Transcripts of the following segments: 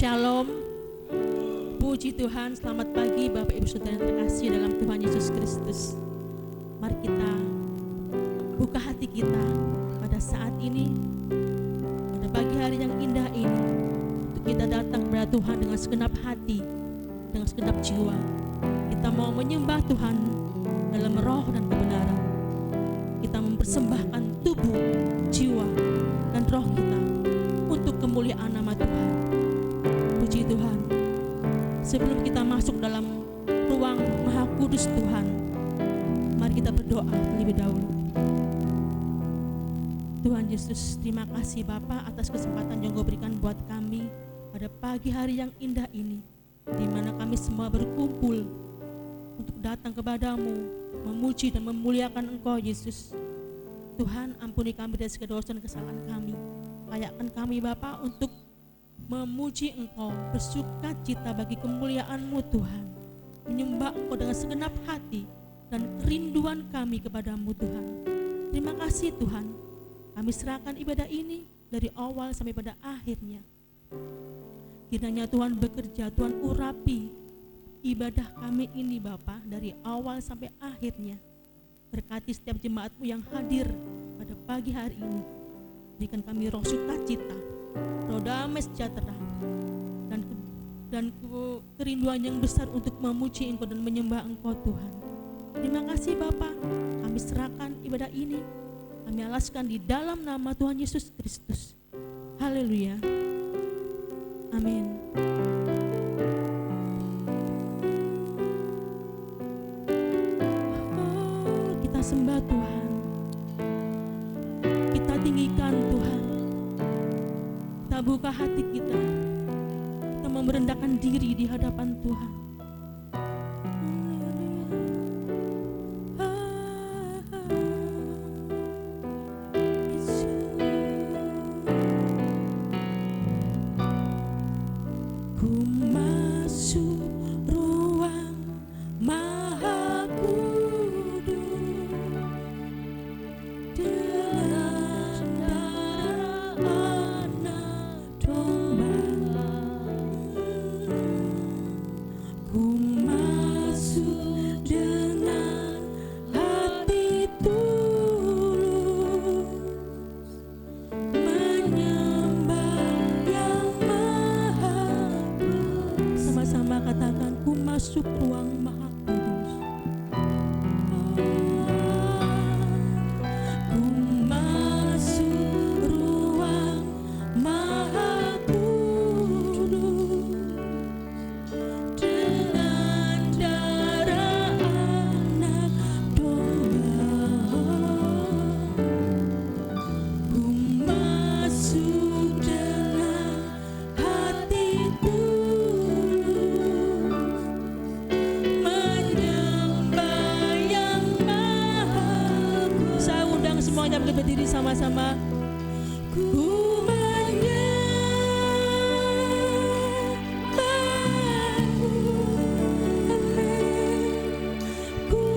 Shalom. Puji Tuhan, selamat pagi Bapak Ibu Saudara yang terkasih dalam Tuhan Yesus Kristus. Mari kita buka hati kita pada saat ini, pada pagi hari yang indah ini, untuk kita datang kepada Tuhan dengan segenap hati, dengan segenap jiwa. Kita mau menyembah Tuhan dalam roh dan kebenaran. Kita mempersembahkan tubuh, jiwa, dan roh kita untuk kemuliaan nama Tuhan. Puji Tuhan. Sebelum kita masuk dalam ruang Maha Kudus Tuhan, mari kita berdoa terlebih dahulu. Tuhan Yesus, terima kasih Bapa atas kesempatan yang Kau berikan buat kami pada pagi hari yang indah ini, di mana kami semua berkumpul untuk datang kepadamu, memuji dan memuliakan Engkau Yesus. Tuhan, ampuni kami dari segala dosa dan kesalahan kami. Layakkan kami Bapa untuk memuji Engkau, bersuka cita bagi kemuliaan-Mu Tuhan, menyembah Engkau dengan segenap hati dan kerinduan kami kepadamu Tuhan. Terima kasih Tuhan, kami serahkan ibadah ini dari awal sampai pada akhirnya. Kiranya Tuhan bekerja, Tuhan urapi ibadah kami ini Bapa dari awal sampai akhirnya. Berkati setiap jemaat-Mu yang hadir pada pagi hari ini. Berikan kami roh sukacita, roh damai sejahtera, dan kerinduan yang besar untuk memuji Engkau dan menyembah Engkau Tuhan. Terima kasih Bapa, kami serahkan ibadah ini, kami alaskan di dalam nama Tuhan Yesus Kristus. Haleluya. Amin. Kita sembah Tuhan, kita tinggikan Tuhan, kita buka hati kita mau merendahkan diri di hadapan Tuhan. Ku masuk ruang Maha Kudus dengan darah Anak Domba. Ku masuk dengan hati tulus, menyembah yang Maha Kudus. Sama-sama katakan, ku masuk ruang Maha Kudus. Ku masuk ruang Maha Kudus dengan darah Anak Domba. Ku masuk dengan hati tulus, menyembah yang Maha Kudus. Saya undang semuanya berdiri sama-sama. Ku menyembahmu, ku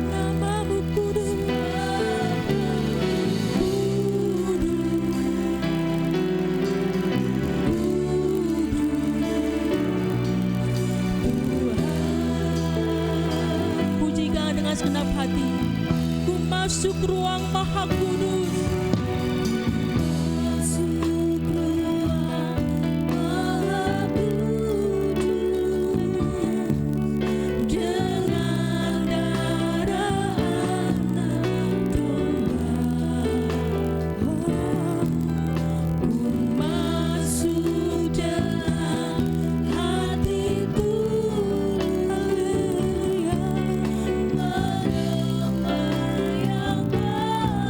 namamu kudus, pujikan dengan segenap hati. Ku masuk ruang Maha Kudus. Masuk ruang Maha Kudus dengan darah Anak Domba. Ku masuk dengan hati tulus, menyembah yang Maha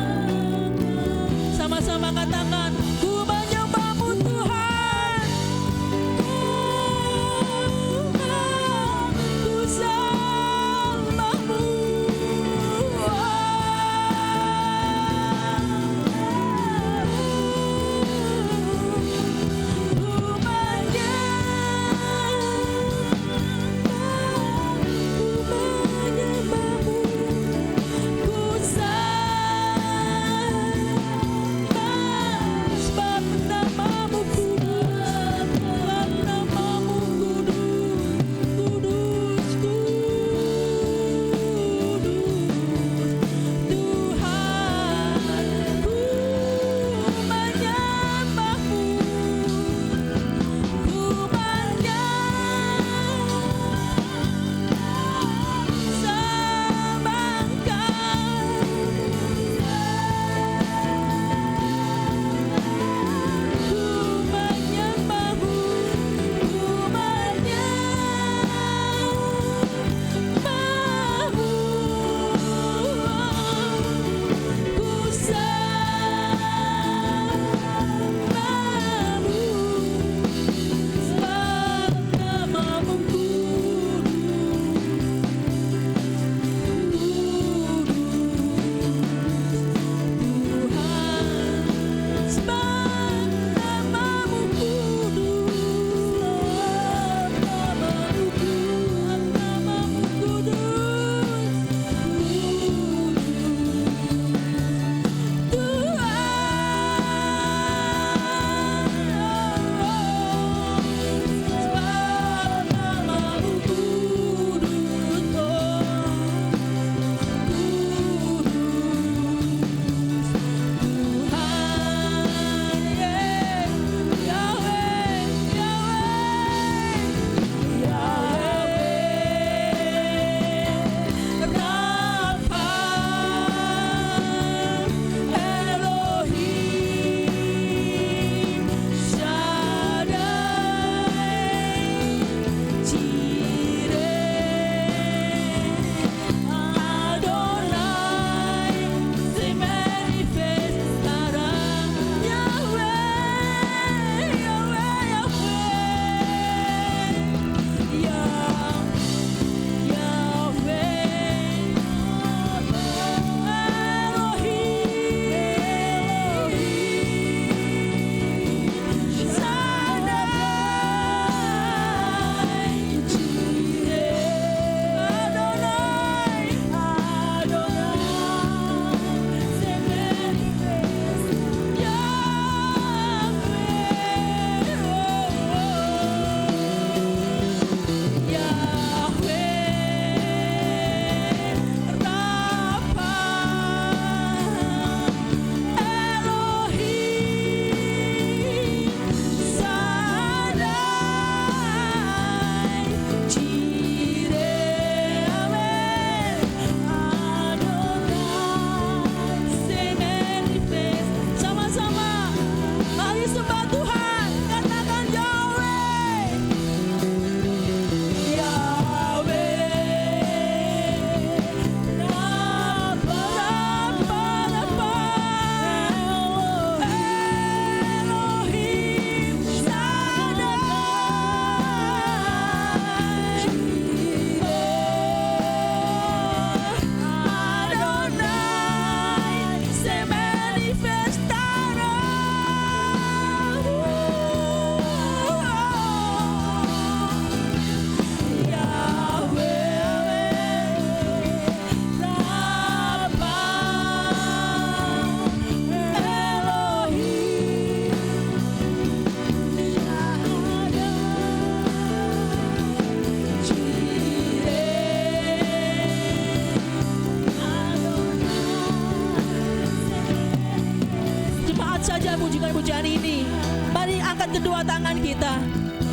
kedua tangan kita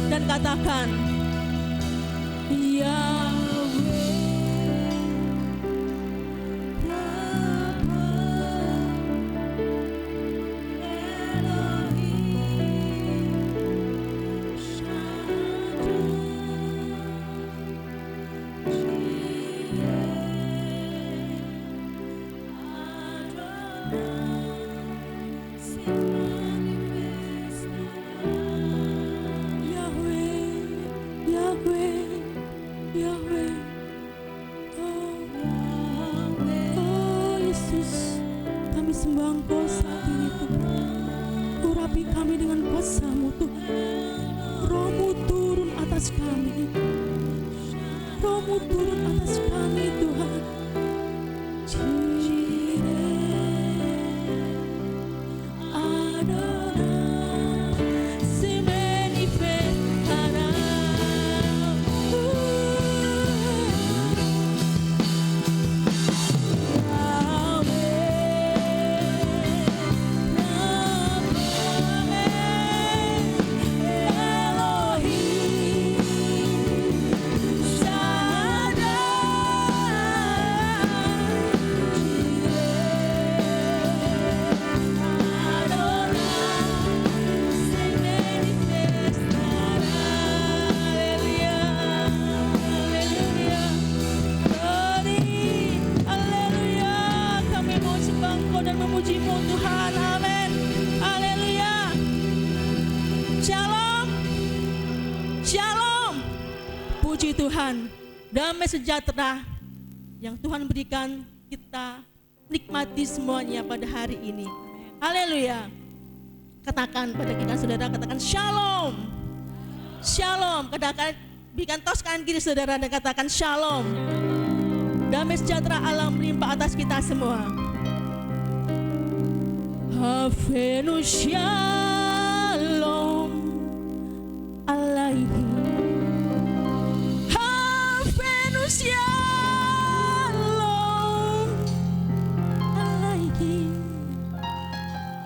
dan katakan, Yahweh, sembah Engkau saat ini Tuhan. Urapi kami dengan kuasa-Mu Tuhan. Roh-Mu turun atas kami. Roh-Mu turun atas kami Tuhan. Puji Tuhan, damai sejahtera yang Tuhan berikan kita nikmati semuanya pada hari ini. Haleluya. Katakan pada kita saudara, katakan shalom. Shalom. Katakan, berikan tos kanan kiri saudara dan katakan shalom. Damai sejahtera Allah melimpah atas kita semua. Havenu shalom alaihi. Shalom alaihi.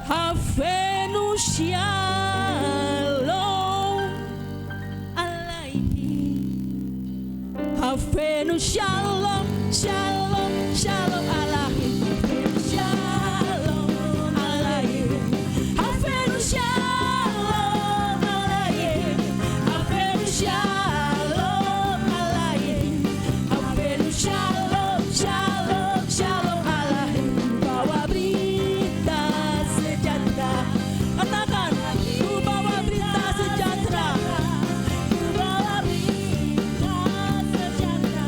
Havenu shalom alaihi. Havenu shalom, shalom, shalom alaihi. Shalom alaihi. Havenu shalom alaihi. Havenu shalom. Shalom, shalom, shalom alaihi. Bawa berita sejahtera. Katakan, ku bawa berita sejahtera. Ku bawa berita sejahtera.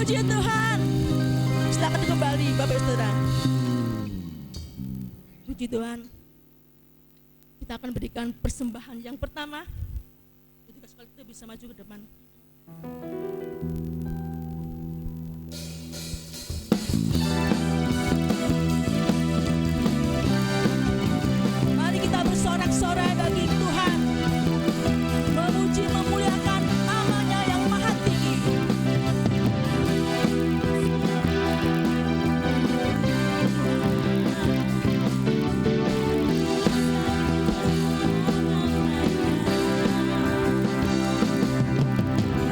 Puji Tuhan. Silakan kembali Bapak Saudara. Puji Tuhan. Kita akan berikan persembahan yang pertama. Ketika sekali kita bisa maju ke depan. Mari kita bersorak-sorai bagi Tuhan, memuji memuliakan namanya yang maha tinggi.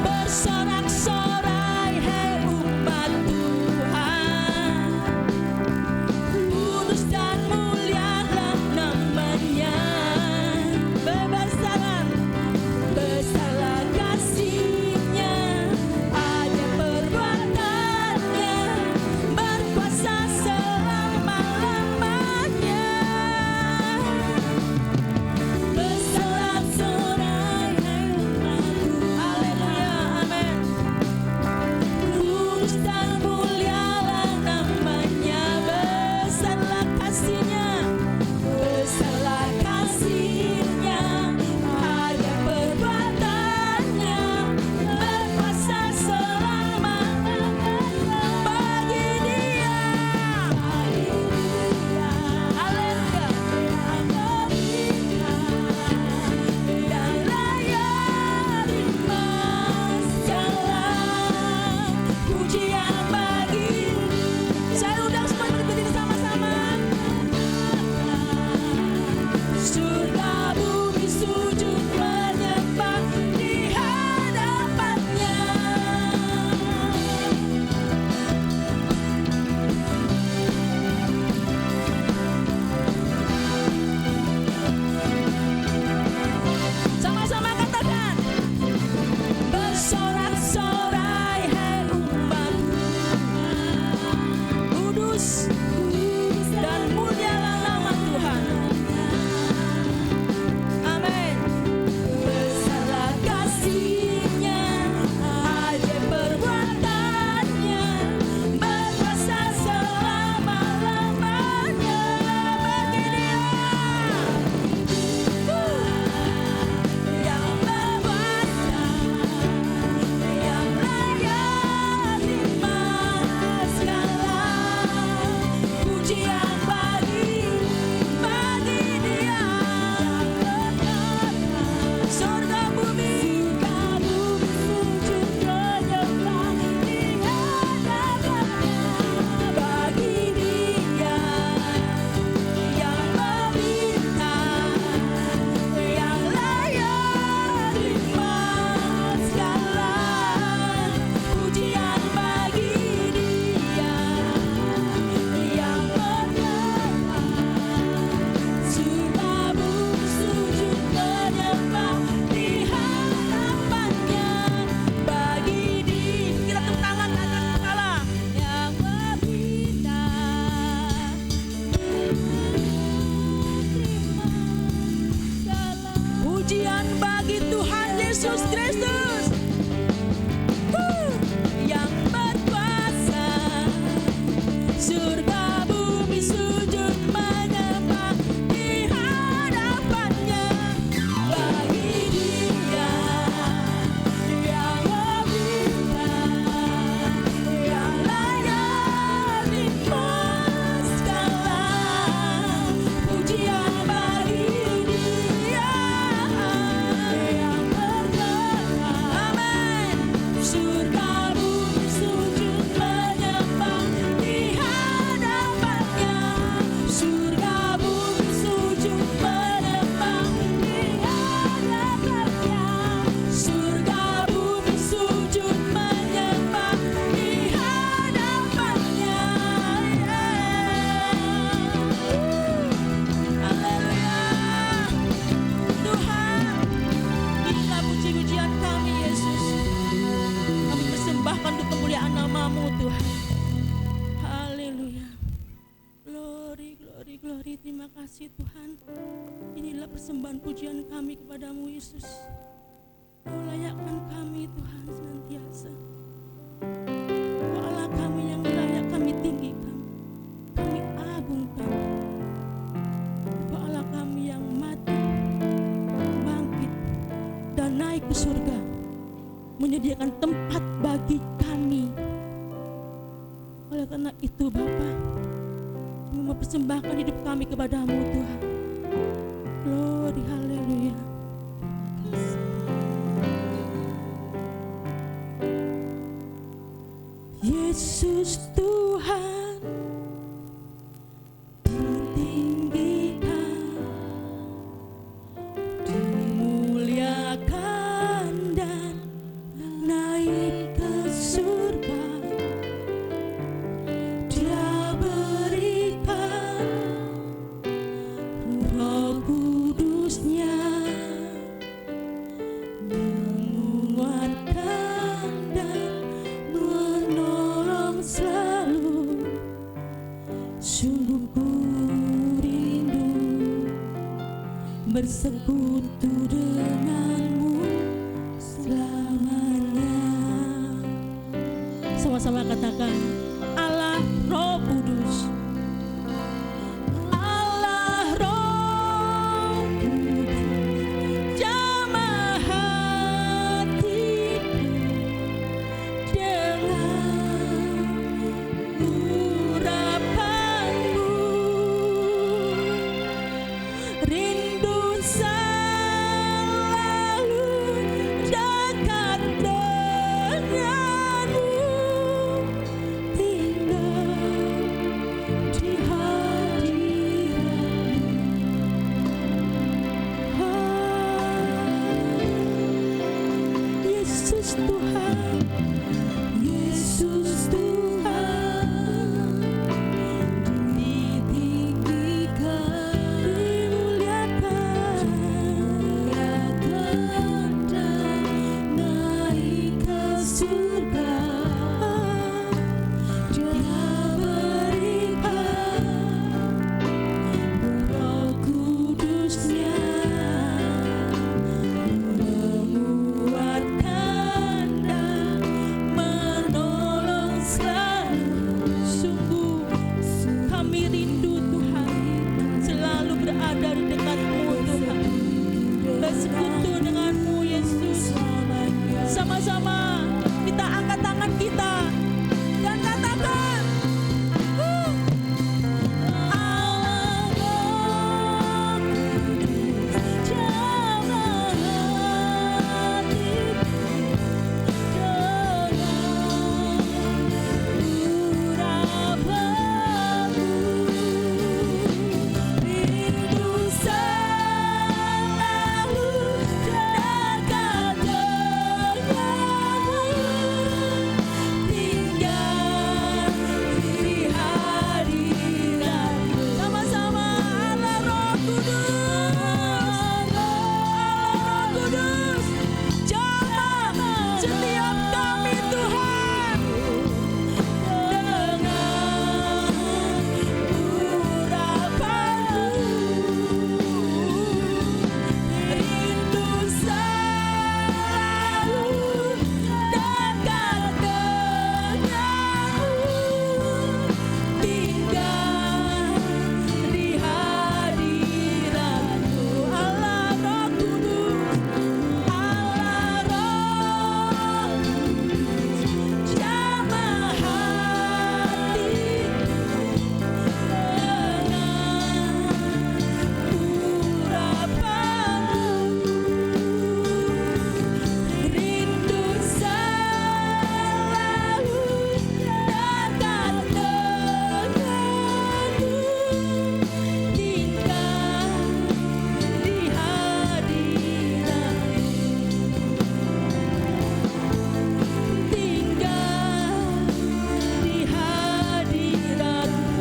Bersorak-sorai hai umat Tuhan, kudus dan mulialah namanya. Berbesarlah, besarlah kasih-Nya, ajaib perbuatan-Nya, berkuasa selama-lamanya. Bersorak-sorai hai umat Tuhan. Haleluya, amin. Kudus dan mulialah namanya, besarlah kasih-Nya, besarlah kasih-Nya, ajaib perbuatan-Nya, berkuasa selama-lamanya. Bagi Dia, haleluya, yang layak terima segala pujian bagi. Saya undang semua berdiri sama-sama. Surga bumi sujud menyembah di hadapan-Nya. Sama-sama katakan. Bersorak-sorai hai umat, kudus dan mulialah nama Tuhan. Amin. Besarlah kasih-Nya, ajaib perbuatan-Nya, berkuasa selama-lamanya. Bagi Dia yang berkuasa, yang layak terima segala pujian bagi Dia. Surga bumi sujud menyembah di hadapan-Nya. Bagi Dia yang meminta, yang layak terima segala pujian bagi Dia yang berkuasa. Surga bumi sujud menyembah di hadapan-Nya. Bagi Dia, kita tepuk tangan atas kepala yang meminta, pujian bagi Tuhan Yesus Kristus yang berkuasa. Surga bumi sujud menyembah di hadapan-Nya. Bagi Dia yang meminta, yang layak terima segala pujian bagi Dia yang berkuasa. Amin. Surga bumi sujud menyembah di hadapan-Nya. Surga bumi sujud menyembah di hadapan-Nya. Surga bumi sujud menyembah di hadapan-Nya. Haleluya. Tuhan, inilah puji-pujian kami Yesus. Kami persembahkan untuk kemuliaan nama-Mu Tuhan. Haleluya. Glory, glory, glory. Terima kasih Tuhan. Inilah persembahan pujian kami kepadamu Yesus. Kau layakkan kami Tuhan senantiasa. pintu surga, menyediakan tempat bagi kami. Oleh karena itu Bapa, kami mempersembahkan hidup kami kepadamu Tuhan. Glory, haleluya. Yesus Tuhan ditinggikan, dimuliakan dan naik ke surga. Dia berikan Roh Kudus-Nya, menguatkan dan menolong selalu. Sungguh ku rindu bersekutu denganmu selamanya. Sama-sama katakan, Allah Roh Kudus, Allah Roh Kudus, jamah hatiku dengan urapanmu. Rindu selalu dekat denganmu, tinggal di hadiratmu. Yesus Tuhan, Yesus Tuhan, ditinggikan, dimuliakan dan naik ke surga. Dia berikan Roh Kudus-Nya, menguatkan dan menolong selalu. Sungguh kami rindu Tuhan selalu berada di dekatmu Tuhan, bersekutu denganmu Yesus. Sama-sama kita angkat tangan kita dan katakan, Allah Roh Kudus, jamah hatiku dengan urapanmu. Rindu selalu dekat denganmu, tinggal di hadiratmu. Sama-sama, Allah Roh Kudus, Allah Roh Kudus, jamah setiap kami Tuhan dengan urapanmu. Rindu selalu dekat denganmu, tinggal di hadiratmu. Allah Roh Kudus, Allah Roh Kudus, jamah hatiku dengan urapanmu. Rindu selalu dekat denganmu, tinggal di hadiratmu, tinggal di hadiratmu,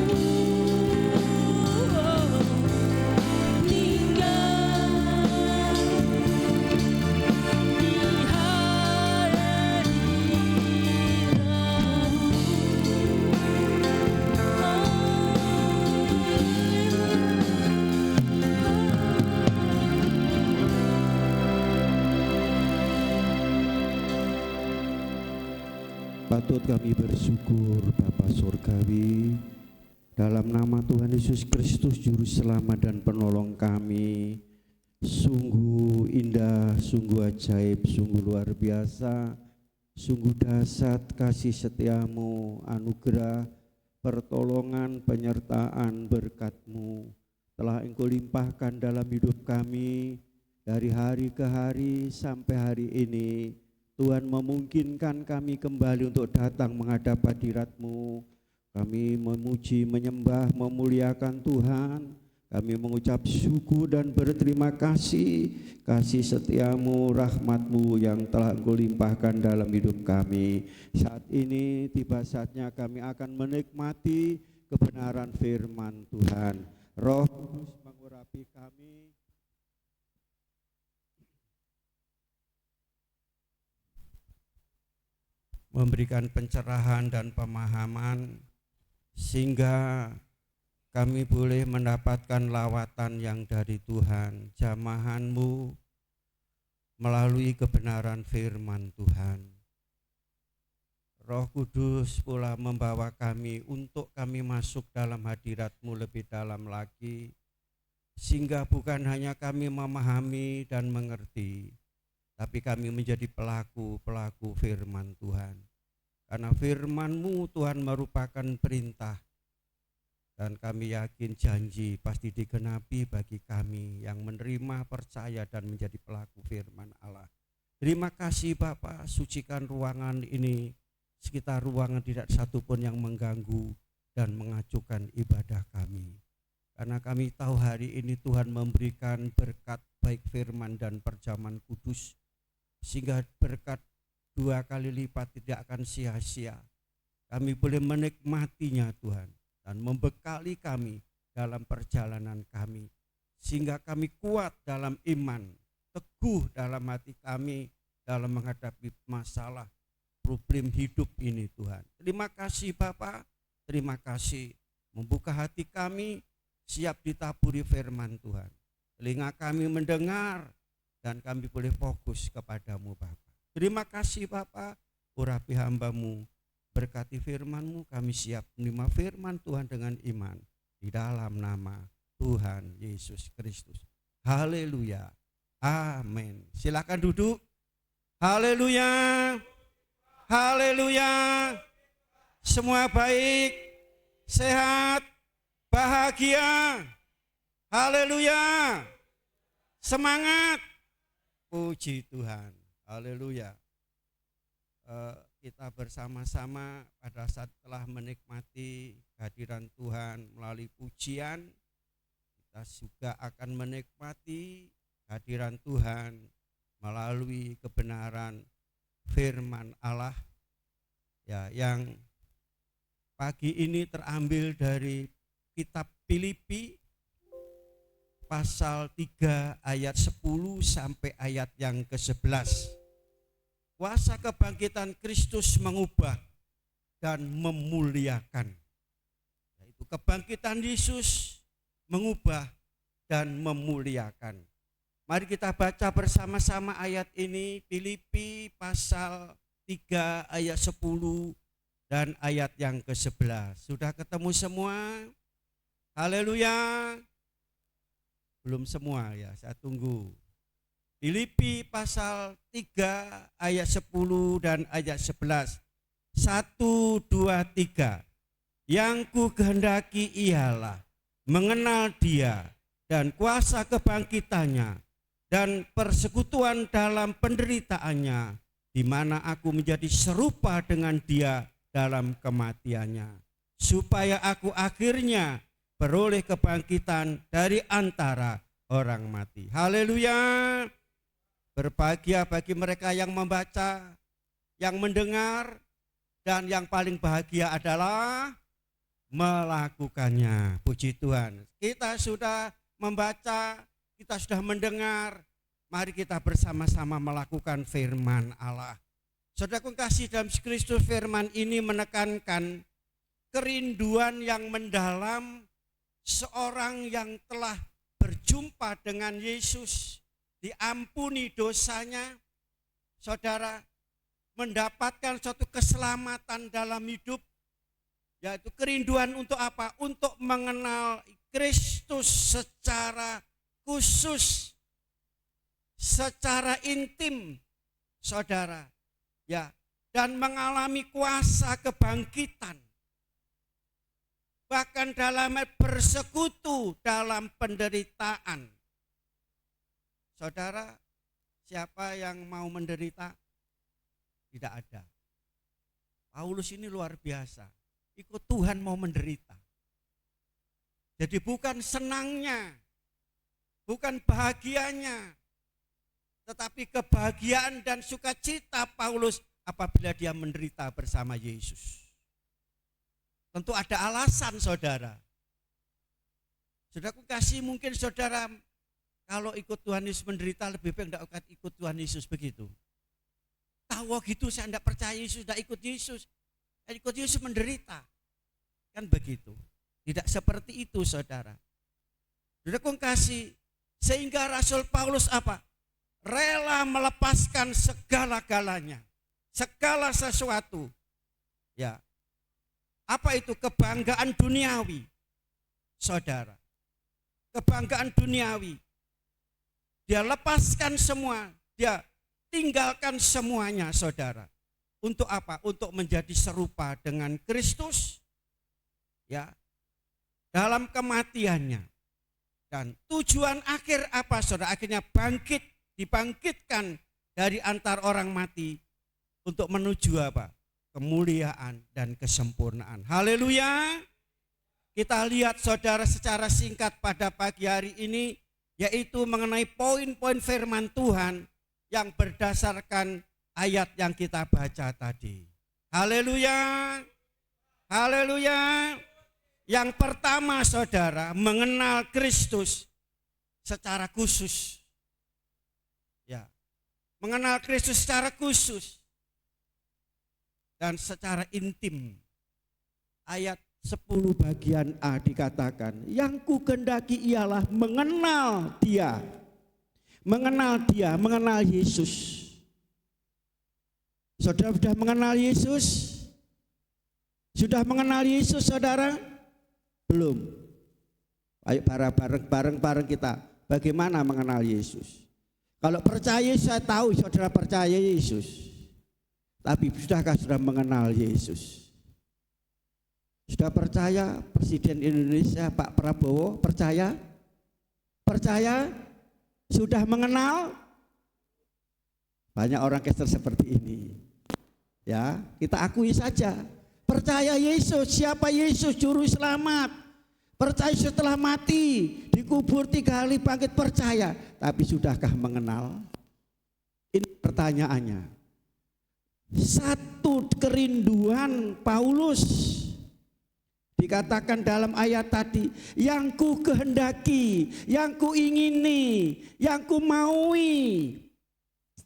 Patut kami bersyukur Bapa Surgawi, dalam nama Tuhan Yesus Kristus Juru Selamat dan Penolong kami, Sungguh indah, sungguh ajaib, sungguh luar biasa, sungguh dahsyat kasih setiamu, anugerah, pertolongan, penyertaan, berkat-Mu telah Engkau limpahkan dalam hidup kami dari hari ke hari sampai hari ini. Tuhan memungkinkan kami kembali untuk datang menghadap hadirat-Mu. Kami memuji, menyembah, memuliakan Tuhan. Kami mengucap syukur dan berterima kasih, kasih setiamu, rahmat-Mu yang telah Engkau limpahkan dalam hidup kami. Saat ini tiba saatnya kami akan menikmati kebenaran firman Tuhan. Roh Kudus mengurapi kami, memberikan pencerahan dan pemahaman, sehingga kami boleh mendapatkan lawatan yang dari Tuhan, jamahan-Mu melalui kebenaran firman Tuhan. Roh Kudus pula membawa kami untuk kami masuk dalam hadirat-Mu lebih dalam lagi, sehingga bukan hanya kami memahami dan mengerti, tapi kami menjadi pelaku-pelaku firman Tuhan. Karena firman-Mu Tuhan merupakan perintah, dan kami yakin janji pasti digenapi bagi kami yang menerima, percaya, dan menjadi pelaku firman Allah. Terima kasih Bapa, sucikan ruangan ini, sekitar ruangan tidak satu pun yang mengganggu dan mengacuhkan ibadah kami. Karena kami tahu hari ini Tuhan memberikan berkat baik firman dan perjamuan kudus, sehingga berkat 2 kali lipat tidak akan sia-sia. Kami boleh menikmatinya Tuhan, dan membekali kami dalam perjalanan kami, sehingga kami kuat dalam iman, teguh dalam hati kami dalam menghadapi masalah, problem hidup ini Tuhan. Terima kasih Bapa, terima kasih membuka hati kami, siap ditaburi firman Tuhan. Telinga kami mendengar, dan kami boleh fokus kepadamu Bapa. Terima kasih Bapa, urapi hamba-Mu, berkati firman-Mu, kami siap menerima firman Tuhan dengan iman di dalam nama Tuhan Yesus Kristus. Haleluya, amin. Silakan duduk. Haleluya, haleluya. Semua baik, sehat, bahagia. Haleluya, semangat. Puji Tuhan, haleluya. Kita bersama-sama pada saat telah menikmati kehadiran Tuhan melalui pujian, kita juga akan menikmati kehadiran Tuhan melalui kebenaran firman Allah ya, yang pagi ini terambil dari kitab Filipi pasal 3 ayat 10 sampai ayat yang ke-11. Kuasa kebangkitan Kristus mengubah dan memuliakan. Yaitu kebangkitan Yesus mengubah dan memuliakan. Mari kita baca bersama-sama ayat ini, Filipi pasal 3 ayat 10 dan ayat yang ke-11. Sudah ketemu semua? Haleluya. Belum semua ya, saya tunggu. Filipi pasal 3 ayat 10 dan ayat 11. 1, 2, 3. Yang ku kehendaki ialah mengenal Dia dan kuasa kebangkitannya dan persekutuan dalam penderitaannya, di mana aku menjadi serupa dengan Dia dalam kematiannya, supaya aku akhirnya beroleh kebangkitan dari antara orang mati. Haleluya. Berbahagia bagi mereka yang membaca, yang mendengar, dan yang paling bahagia adalah melakukannya. Puji Tuhan. Kita sudah membaca, kita sudah mendengar. Mari kita bersama-sama melakukan firman Allah. Saudaraku kasih dalam Kristus, firman ini menekankan kerinduan yang mendalam seorang yang telah berjumpa dengan Yesus, diampuni dosanya, saudara, mendapatkan suatu keselamatan dalam hidup, yaitu kerinduan untuk apa? Untuk mengenal Kristus secara khusus. secara intim, saudara, ya, dan mengalami kuasa kebangkitan. Bahkan dalam bersekutu dalam penderitaan. Saudara, siapa yang mau menderita? Tidak ada. Paulus ini luar biasa. Ikut Tuhan mau menderita. Jadi bukan senangnya, bukan bahagianya, tetapi kebahagiaan dan sukacita Paulus apabila dia menderita bersama Yesus. Tentu ada alasan, saudara. Saudaraku kasih, mungkin saudara kalau ikut Tuhan Yesus menderita lebih baik tidak ikut Tuhan Yesus begitu. Tahu gitu saya tidak percaya Yesus, tidak ikut Yesus. Ikut Yesus menderita. Kan begitu. Tidak seperti itu, saudara. Saudaraku kasih, sehingga Rasul Paulus apa? Rela melepaskan segala-galanya. Segala sesuatu. Ya. Apa itu? Kebanggaan duniawi, saudara. Kebanggaan duniawi. Dia lepaskan semua, dia tinggalkan semuanya, saudara. Untuk apa? Untuk menjadi serupa dengan Kristus, ya, dalam kematiannya. Dan tujuan akhir apa, saudara? Akhirnya dibangkitkan dari antar orang mati untuk menuju apa? Kemuliaan dan kesempurnaan. Haleluya. Kita lihat, saudara, secara singkat pada pagi hari ini, yaitu mengenai poin-poin firman Tuhan yang berdasarkan ayat yang kita baca tadi. Haleluya. Haleluya. Yang pertama, saudara, mengenal Kristus secara khusus. Ya. Mengenal Kristus secara khusus dan secara intim. Ayat 10 bagian A dikatakan, yang ku kehendaki ialah mengenal dia. Mengenal dia, mengenal Yesus. Saudara sudah mengenal Yesus? Sudah mengenal Yesus, saudara? Belum. Ayo bareng kita. Bagaimana mengenal Yesus? Kalau percaya, saya tahu saudara percaya Yesus. Tapi sudahkah sudah mengenal Yesus? Sudah percaya Presiden Indonesia Pak Prabowo? Percaya? Percaya? Sudah mengenal? Banyak orang Kristen seperti ini. Ya, kita akui saja. Percaya Yesus. Siapa Yesus? Juru selamat. Percaya setelah mati, dikubur 3 kali bangkit, percaya. Tapi sudahkah mengenal? Ini pertanyaannya. Satu kerinduan Paulus dikatakan dalam ayat tadi, yang ku kehendaki, yang ku ingini, yang ku maui.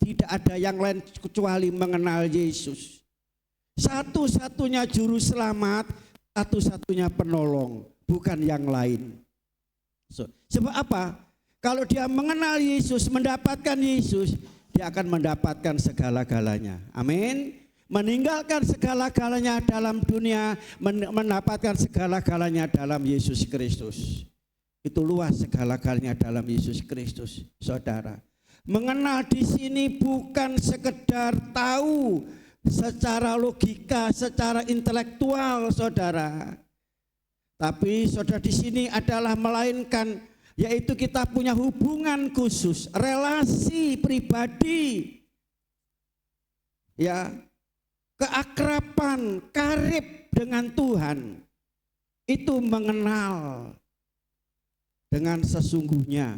Tidak ada yang lain kecuali mengenal Yesus. Satu-satunya juru selamat, satu-satunya penolong, bukan yang lain. Sebab apa? Kalau dia mengenal Yesus, mendapatkan Yesus, dia akan mendapatkan segala-galanya. Amin. Meninggalkan segala-galanya dalam dunia, mendapatkan segala-galanya dalam Yesus Kristus. Itu luas segala-galanya dalam Yesus Kristus, saudara. Mengenal di sini bukan sekedar tahu secara logika, secara intelektual, saudara. Tapi saudara, di sini adalah melainkan, yaitu kita punya hubungan khusus, relasi pribadi, ya, keakraban, karib dengan Tuhan. Itu mengenal dengan sesungguhnya.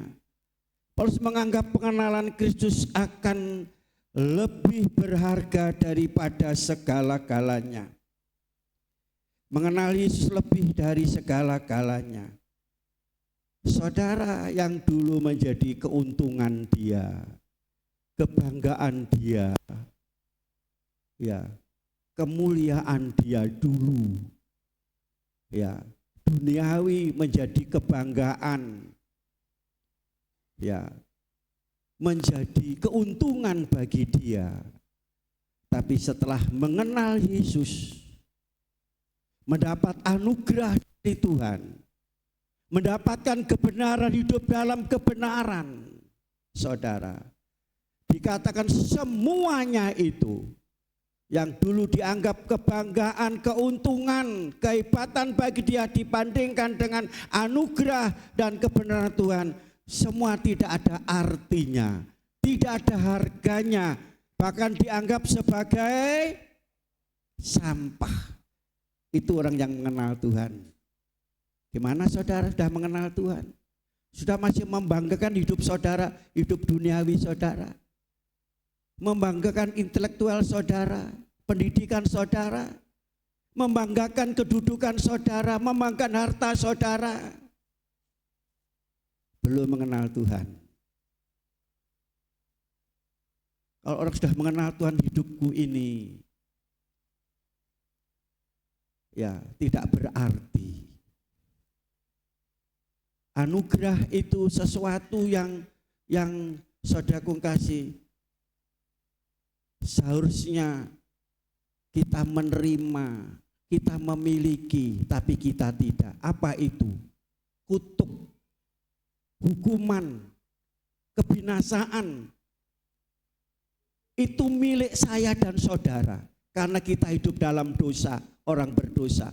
Paulus menganggap pengenalan Kristus akan lebih berharga daripada segala-galanya. Mengenal Yesus lebih dari segala-galanya. Saudara, yang dulu menjadi keuntungan dia, kebanggaan dia, ya, kemuliaan dia dulu, ya, duniawi menjadi kebanggaan, ya, menjadi keuntungan bagi dia. Tapi setelah mengenal Yesus, mendapat anugerah dari Tuhan, mendapatkan kebenaran, hidup dalam kebenaran, saudara, Dikatakan semuanya itu yang dulu dianggap kebanggaan, keuntungan, kehebatan bagi dia dibandingkan dengan anugerah dan kebenaran Tuhan, semua tidak ada artinya, tidak ada harganya, bahkan dianggap sebagai sampah. Itu orang yang mengenal Tuhan. Gimana saudara sudah mengenal Tuhan? Sudah masih membanggakan hidup saudara, hidup duniawi saudara? Membanggakan intelektual saudara, pendidikan saudara, membanggakan kedudukan saudara, membanggakan harta saudara. Belum mengenal Tuhan. Kalau orang sudah mengenal Tuhan, hidupku ini ya tidak berarti. Anugerah itu sesuatu yang saudaraku kasih, seharusnya kita menerima, kita memiliki, tapi kita tidak. Apa itu? Kutuk, hukuman, kebinasaan. Itu milik saya dan saudara, karena kita hidup dalam dosa, orang berdosa.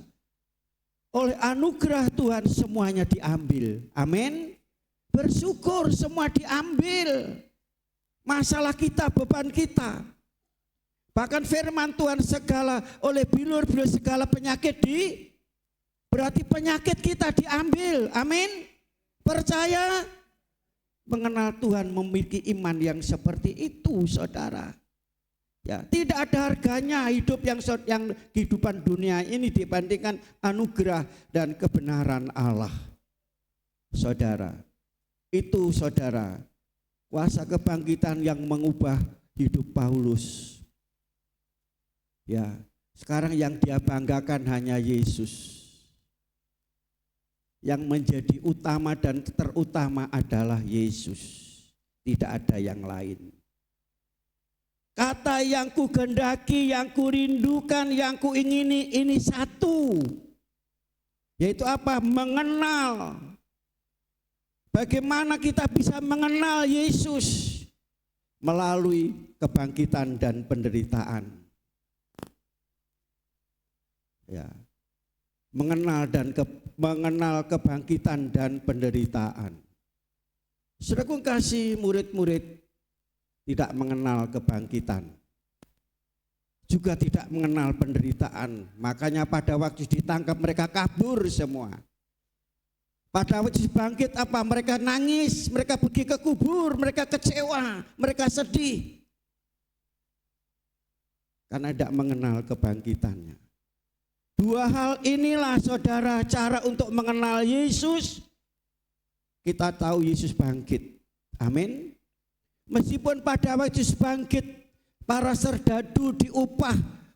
Oleh anugerah Tuhan semuanya diambil. Amin. Bersyukur semua diambil. Masalah kita, beban kita. Bahkan firman Tuhan segala oleh bilur-bilur segala penyakit berarti penyakit kita diambil. Amin. Percaya, mengenal Tuhan, memiliki iman yang seperti itu saudara. Ya, tidak ada harganya hidup yang kehidupan dunia ini dibandingkan anugerah dan kebenaran Allah. Saudara, itu saudara, kuasa kebangkitan yang mengubah hidup Paulus. Ya, sekarang yang dia banggakan hanya Yesus. Yang menjadi utama dan terutama adalah Yesus. Tidak ada yang lain. Kata yang ku gendaki, yang ku rindukan, yang ku ingini, ini satu. Yaitu apa? Mengenal. Bagaimana kita bisa mengenal Yesus? Melalui kebangkitan dan penderitaan. Ya. Mengenal kebangkitan dan penderitaan. Saudaraku kasih, murid-murid tidak mengenal kebangkitan, juga tidak mengenal penderitaan. Makanya pada waktu ditangkap mereka kabur semua. Pada waktu bangkit apa? Mereka nangis, mereka pergi ke kubur, mereka kecewa, mereka sedih. Karena tidak mengenal kebangkitannya. Dua hal inilah saudara cara untuk mengenal Yesus. Kita tahu Yesus bangkit. Amin. Meskipun pada waktu Yesus bangkit, para serdadu diupah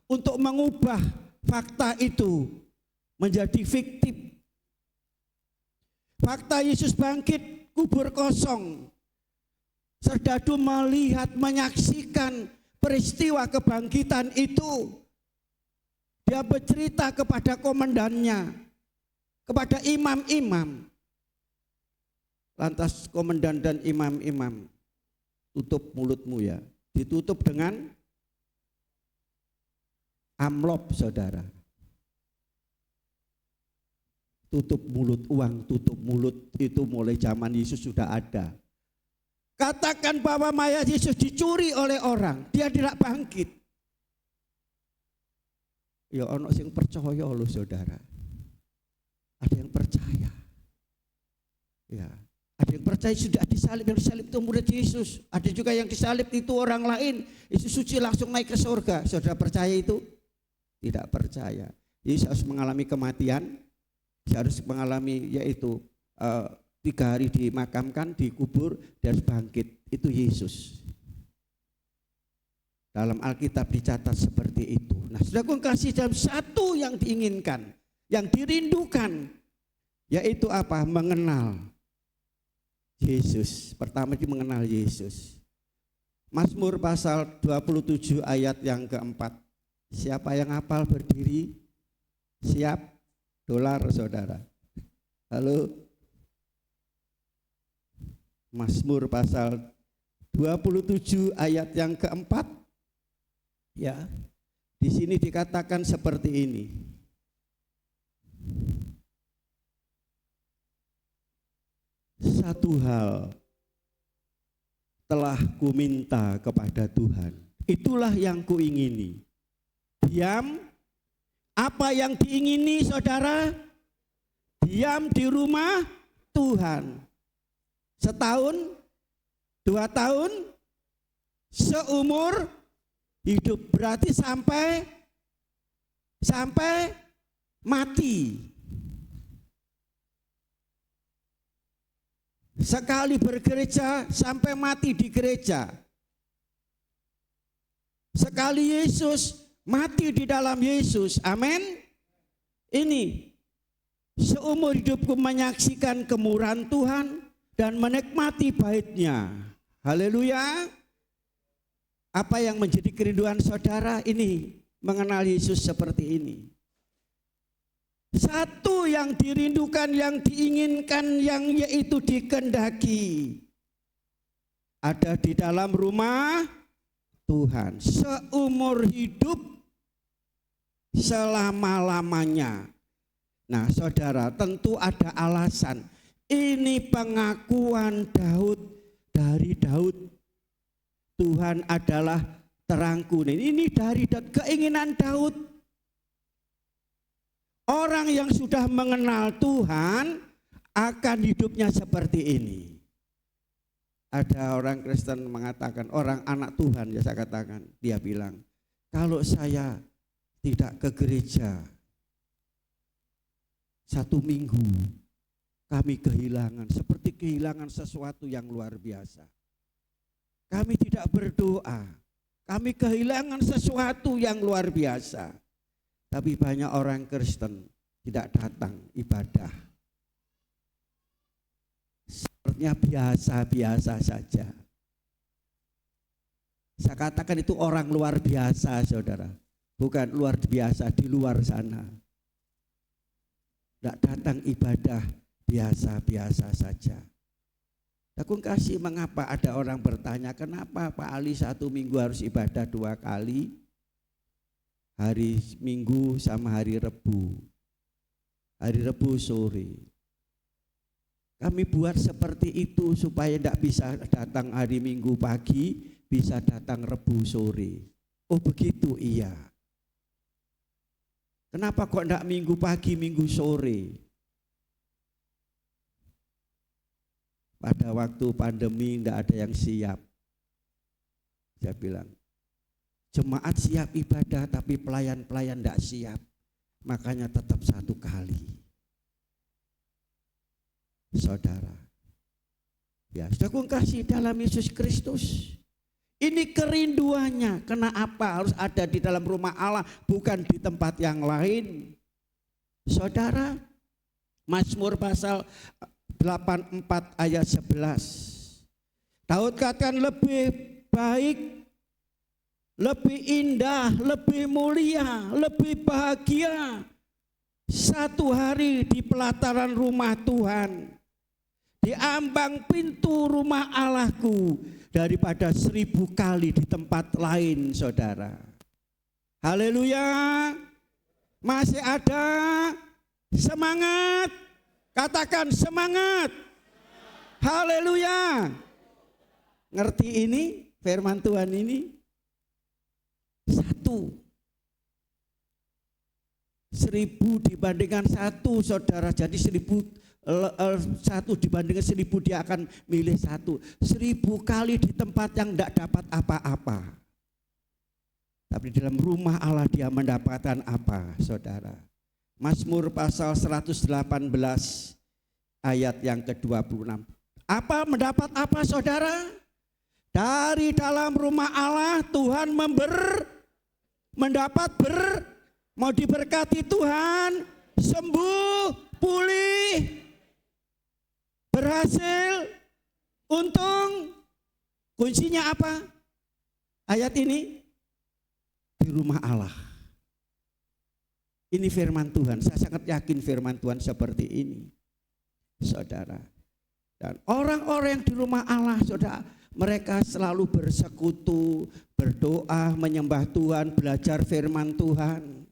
untuk mengubah fakta itu menjadi fiktif. Fakta Yesus bangkit, kubur kosong. Serdadu melihat, menyaksikan peristiwa kebangkitan itu. Dia bercerita kepada komandannya, kepada imam-imam. Lantas komandan dan imam-imam, tutup mulutmu ya. Ditutup dengan amplop saudara. Tutup mulut, uang tutup mulut itu mulai zaman Yesus sudah ada. Katakan bahwa mayat Yesus dicuri oleh orang, dia tidak bangkit. Ya ono sing percaya loh saudara. Ada yang percaya. Ya, ada yang percaya sudah disalib, yang disalib itu murid Yesus. Ada juga yang disalib itu orang lain. Yesus suci langsung naik ke surga. Saudara percaya itu? Tidak percaya. Yesus harus mengalami kematian. Harus mengalami yaitu 3 hari dimakamkan, dikubur, dan bangkit. Itu Yesus. Dalam Alkitab dicatat seperti itu. Nah, saudara kasih dalam satu yang diinginkan, yang dirindukan, yaitu apa? Mengenal Yesus. Pertama itu mengenal Yesus. Mazmur pasal 27 ayat yang keempat. Siapa yang hafal berdiri? Siap? Dolar saudara. Halo. Mazmur pasal 27 ayat yang keempat. Ya, di sini dikatakan seperti ini. Satu hal telah kuminta kepada Tuhan, itulah yang kuingini. Diam, apa yang diingini saudara? Diam di rumah Tuhan. Setahun, 2 tahun, seumur hidup, berarti sampai mati. Sekali bergereja sampai mati di gereja. Sekali Yesus, mati di dalam Yesus. Amin. Ini seumur hidupku menyaksikan kemurahan Tuhan dan menikmati baitnya. Haleluya. Apa yang menjadi kerinduan saudara ini? Mengenal Yesus seperti ini. Satu yang dirindukan, yang diinginkan, yang yaitu dikehendaki, ada di dalam rumah Tuhan seumur hidup, selama-lamanya. Nah saudara, tentu ada alasan. Ini pengakuan Daud, dari Daud. Tuhan adalah terangku. Ini dari Daud, keinginan Daud. Orang yang sudah mengenal Tuhan akan hidupnya seperti ini. Ada orang Kristen mengatakan, orang anak Tuhan, ya saya katakan, dia bilang, kalau saya tidak ke gereja 1 minggu, kami kehilangan, seperti kehilangan sesuatu yang luar biasa. Kami tidak berdoa, kami kehilangan sesuatu yang luar biasa. Tapi banyak orang Kristen tidak datang ibadah. Sepertinya biasa-biasa saja. Saya katakan itu orang luar biasa saudara. Bukan luar biasa di luar sana. Tidak datang ibadah, biasa-biasa saja. Aku kasih mengapa ada orang bertanya, kenapa Pak Ali 1 minggu harus ibadah 2 kali? Hari Minggu sama hari Rebu. Hari Rebu sore. Kami buat seperti itu supaya tidak bisa datang hari Minggu pagi, bisa datang Rebu sore. Oh begitu, iya. Kenapa kok tidak Minggu pagi, Minggu sore? Pada waktu pandemi tidak ada yang siap. Saya bilang, jemaat siap ibadah tapi pelayan-pelayan tidak siap. Makanya tetap 1 kali. Saudara. Ya, sudah ku kasih dalam Yesus Kristus. Ini kerinduannya. Kenapa harus ada di dalam rumah Allah, bukan di tempat yang lain? Saudara, Mazmur pasal 84 ayat 11. Daud katakan lebih baik, lebih indah, lebih mulia, lebih bahagia 1 hari di pelataran rumah Tuhan, di ambang pintu rumah Allahku, daripada 1000 kali di tempat lain, saudara. Haleluya. Masih ada semangat. Katakan semangat. Haleluya. Ngerti ini firman Tuhan ini? 1000 dibandingkan 1 saudara, jadi 1 dibandingkan 1000 dia akan milih 1. 1000 kali di tempat yang tidak dapat apa-apa, tapi di dalam rumah Allah dia mendapatkan apa, saudara? Mazmur pasal 118 ayat yang ke-26. Apa mendapat apa, saudara? Dari dalam rumah Allah Tuhan mendapat mau diberkati Tuhan, sembuh, pulih, berhasil, untung. Kuncinya apa? Ayat ini di rumah Allah. Ini firman Tuhan, saya sangat yakin firman Tuhan seperti ini, saudara. Dan orang-orang yang di rumah Allah, saudara, mereka selalu bersekutu, berdoa, menyembah Tuhan, belajar firman Tuhan.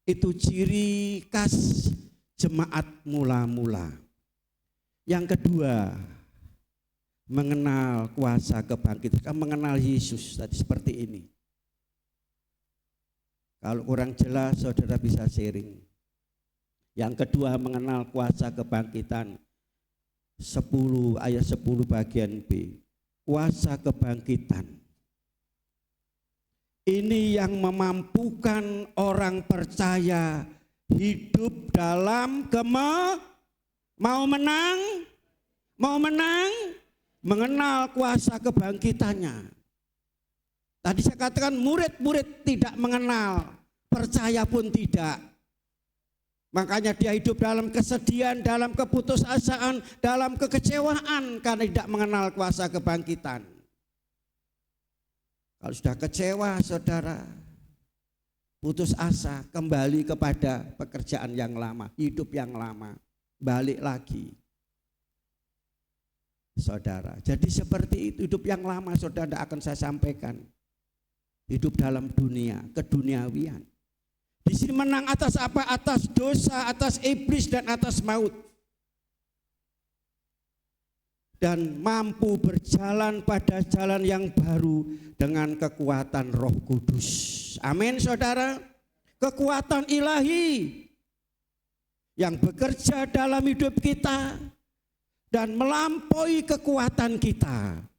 Itu ciri khas jemaat mula-mula. Yang kedua, mengenal kuasa kebangkitan, mengenal Yesus tadi seperti ini. Kalau kurang jelas saudara bisa sharing. Yang kedua, mengenal kuasa kebangkitan. 10 ayat 10 bagian B. Kuasa kebangkitan. Ini yang memampukan orang percaya hidup dalam mau menang, mengenal kuasa kebangkitannya. Tadi saya katakan murid-murid tidak mengenal, percaya pun tidak. Makanya dia hidup dalam kesedihan, dalam keputusasaan, dalam kekecewaan karena tidak mengenal kuasa kebangkitan. Kalau sudah kecewa saudara, putus asa, kembali kepada pekerjaan yang lama, hidup yang lama, balik lagi. Saudara, jadi seperti itu hidup yang lama saudara, tidak akan saya sampaikan. Hidup dalam dunia, keduniawian. Di sini menang atas apa? Atas dosa, atas iblis dan atas maut. Dan mampu berjalan pada jalan yang baru dengan kekuatan Roh Kudus. Amin saudara. Kekuatan ilahi yang bekerja dalam hidup kita dan melampaui kekuatan kita.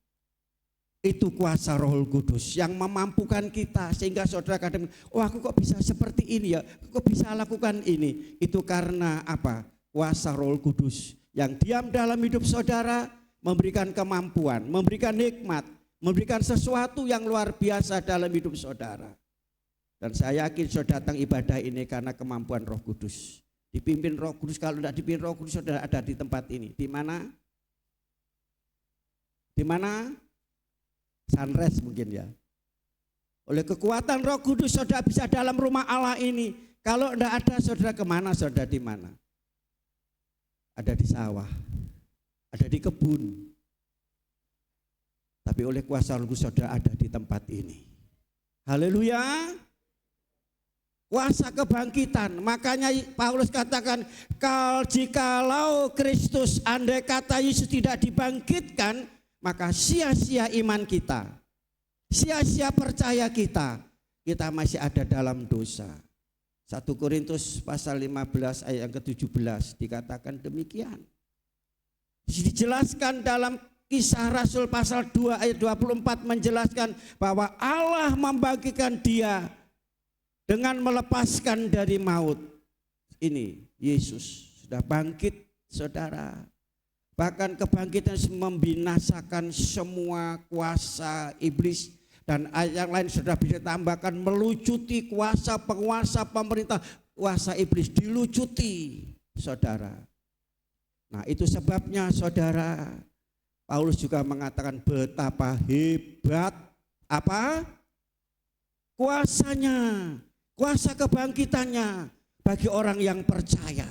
Itu kuasa Roh Kudus yang memampukan kita sehingga saudara kadang, oh aku kok bisa seperti ini ya, kok bisa lakukan ini. Itu karena apa? Kuasa Roh Kudus yang diam dalam hidup saudara, memberikan kemampuan, memberikan hikmat, memberikan sesuatu yang luar biasa dalam hidup saudara. Dan saya yakin saudara datang ibadah ini karena kemampuan Roh Kudus. Dipimpin Roh Kudus, kalau tidak dipimpin Roh Kudus saudara ada di tempat ini. Di mana? Di mana? Sunrise mungkin ya. Oleh kekuatan Roh Kudus saudara bisa dalam rumah Allah ini. Kalau tidak ada saudara kemana saudara, di mana? Ada di sawah, ada di kebun. Tapi oleh kuasa Roh Kudus saudara ada di tempat ini. Haleluya. Kuasa kebangkitan. Makanya Paulus katakan, jikalau Kristus andai kata Yesus tidak dibangkitkan, maka sia-sia iman kita, sia-sia percaya kita masih ada dalam dosa. 1 Korintus pasal 15 ayat yang ke-17 dikatakan demikian. Dijelaskan dalam Kisah Rasul pasal 2 ayat 24 menjelaskan bahwa Allah membangkitkan dia dengan melepaskan dari maut. Ini Yesus sudah bangkit saudara. Bahkan kebangkitan membinasakan semua kuasa iblis. Dan ayat yang lain sudah bisa tambahkan melucuti kuasa penguasa pemerintah, kuasa iblis dilucuti saudara. Nah itu sebabnya saudara, Paulus juga mengatakan betapa hebat apa? Kuasanya, kuasa kebangkitannya bagi orang yang percaya.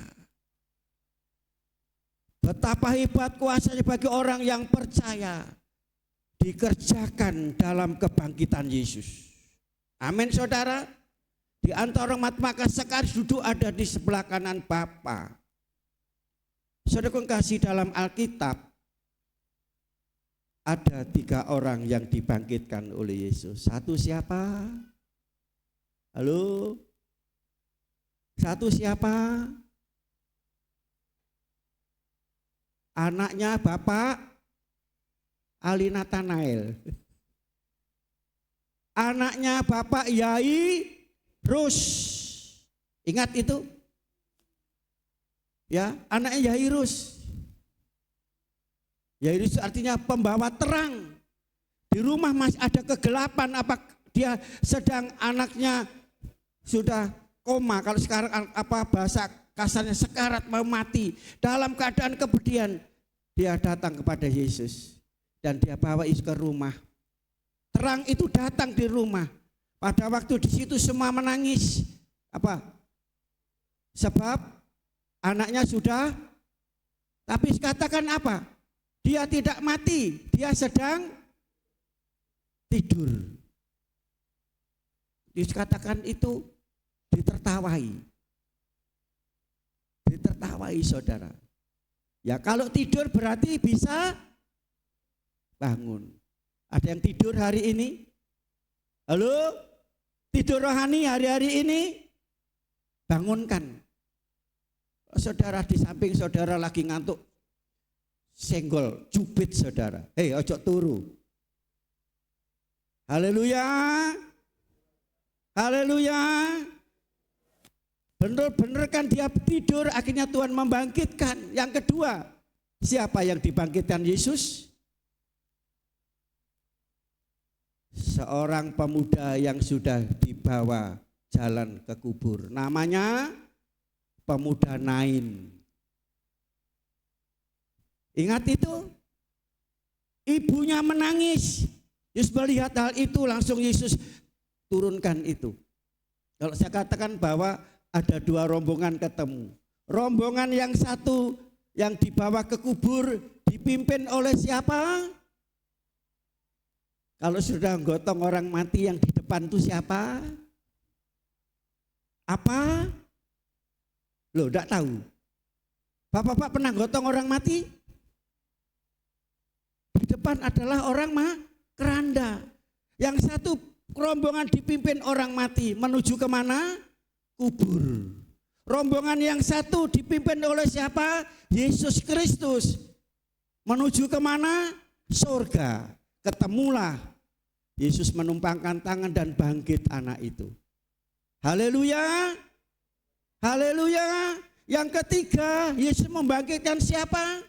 Betapa hebat kuasanya bagi orang yang percaya, dikerjakan dalam kebangkitan Yesus. Amin saudara. Di antara umat maka sekarang duduk ada di sebelah kanan Bapa. Saudara kasih dalam Alkitab ada 3 orang yang dibangkitkan oleh Yesus. Satu siapa? Halo? Satu siapa? Anaknya Bapak Ali Nathanael. Anaknya Bapak Yairus. Ingat itu? Ya, anaknya Yairus. Yairus artinya pembawa terang. Di rumah masih ada kegelapan, apa dia sedang anaknya sudah koma, kalau sekarang apa bahasa kasarnya sekarat mau mati. Dalam keadaan kepedihan dia datang kepada Yesus dan dia bawa Yesus ke rumah. Terang itu datang di rumah. Pada waktu di situ semua menangis. Apa? Sebab anaknya sudah, tapi katakan apa? Dia tidak mati, dia sedang tidur. Dikatakan itu ditertawai. Ditertawai saudara. Ya kalau tidur berarti bisa bangun. Ada yang tidur hari ini? Halo? Tidur rohani hari-hari ini? Bangunkan. Saudara di samping saudara lagi ngantuk, senggol, cubit saudara. Hei, ojo turu. Haleluya. Haleluya. Benar-benar kan dia tidur, akhirnya Tuhan membangkitkan. Yang kedua, siapa yang dibangkitkan Yesus? Seorang pemuda yang sudah dibawa jalan ke kubur. Namanya pemuda Nain. Ingat itu? Ibunya menangis. Yesus melihat hal itu, langsung Yesus turunkan itu. Kalau saya katakan bahwa ada dua rombongan ketemu. Rombongan yang satu yang dibawa ke kubur dipimpin oleh siapa? Kalau sudah gotong orang mati yang di depan itu siapa? Apa? Loh, enggak tahu. Bapak-bapak pernah gotong orang mati? Di depan adalah orang keranda. Yang satu rombongan dipimpin orang mati menuju kemana? Kubur. Rombongan yang satu dipimpin oleh siapa? Yesus Kristus. Menuju kemana? Surga. Ketemulah Yesus menumpangkan tangan dan bangkit anak itu. Haleluya. Haleluya. Yang ketiga, Yesus membangkitkan siapa?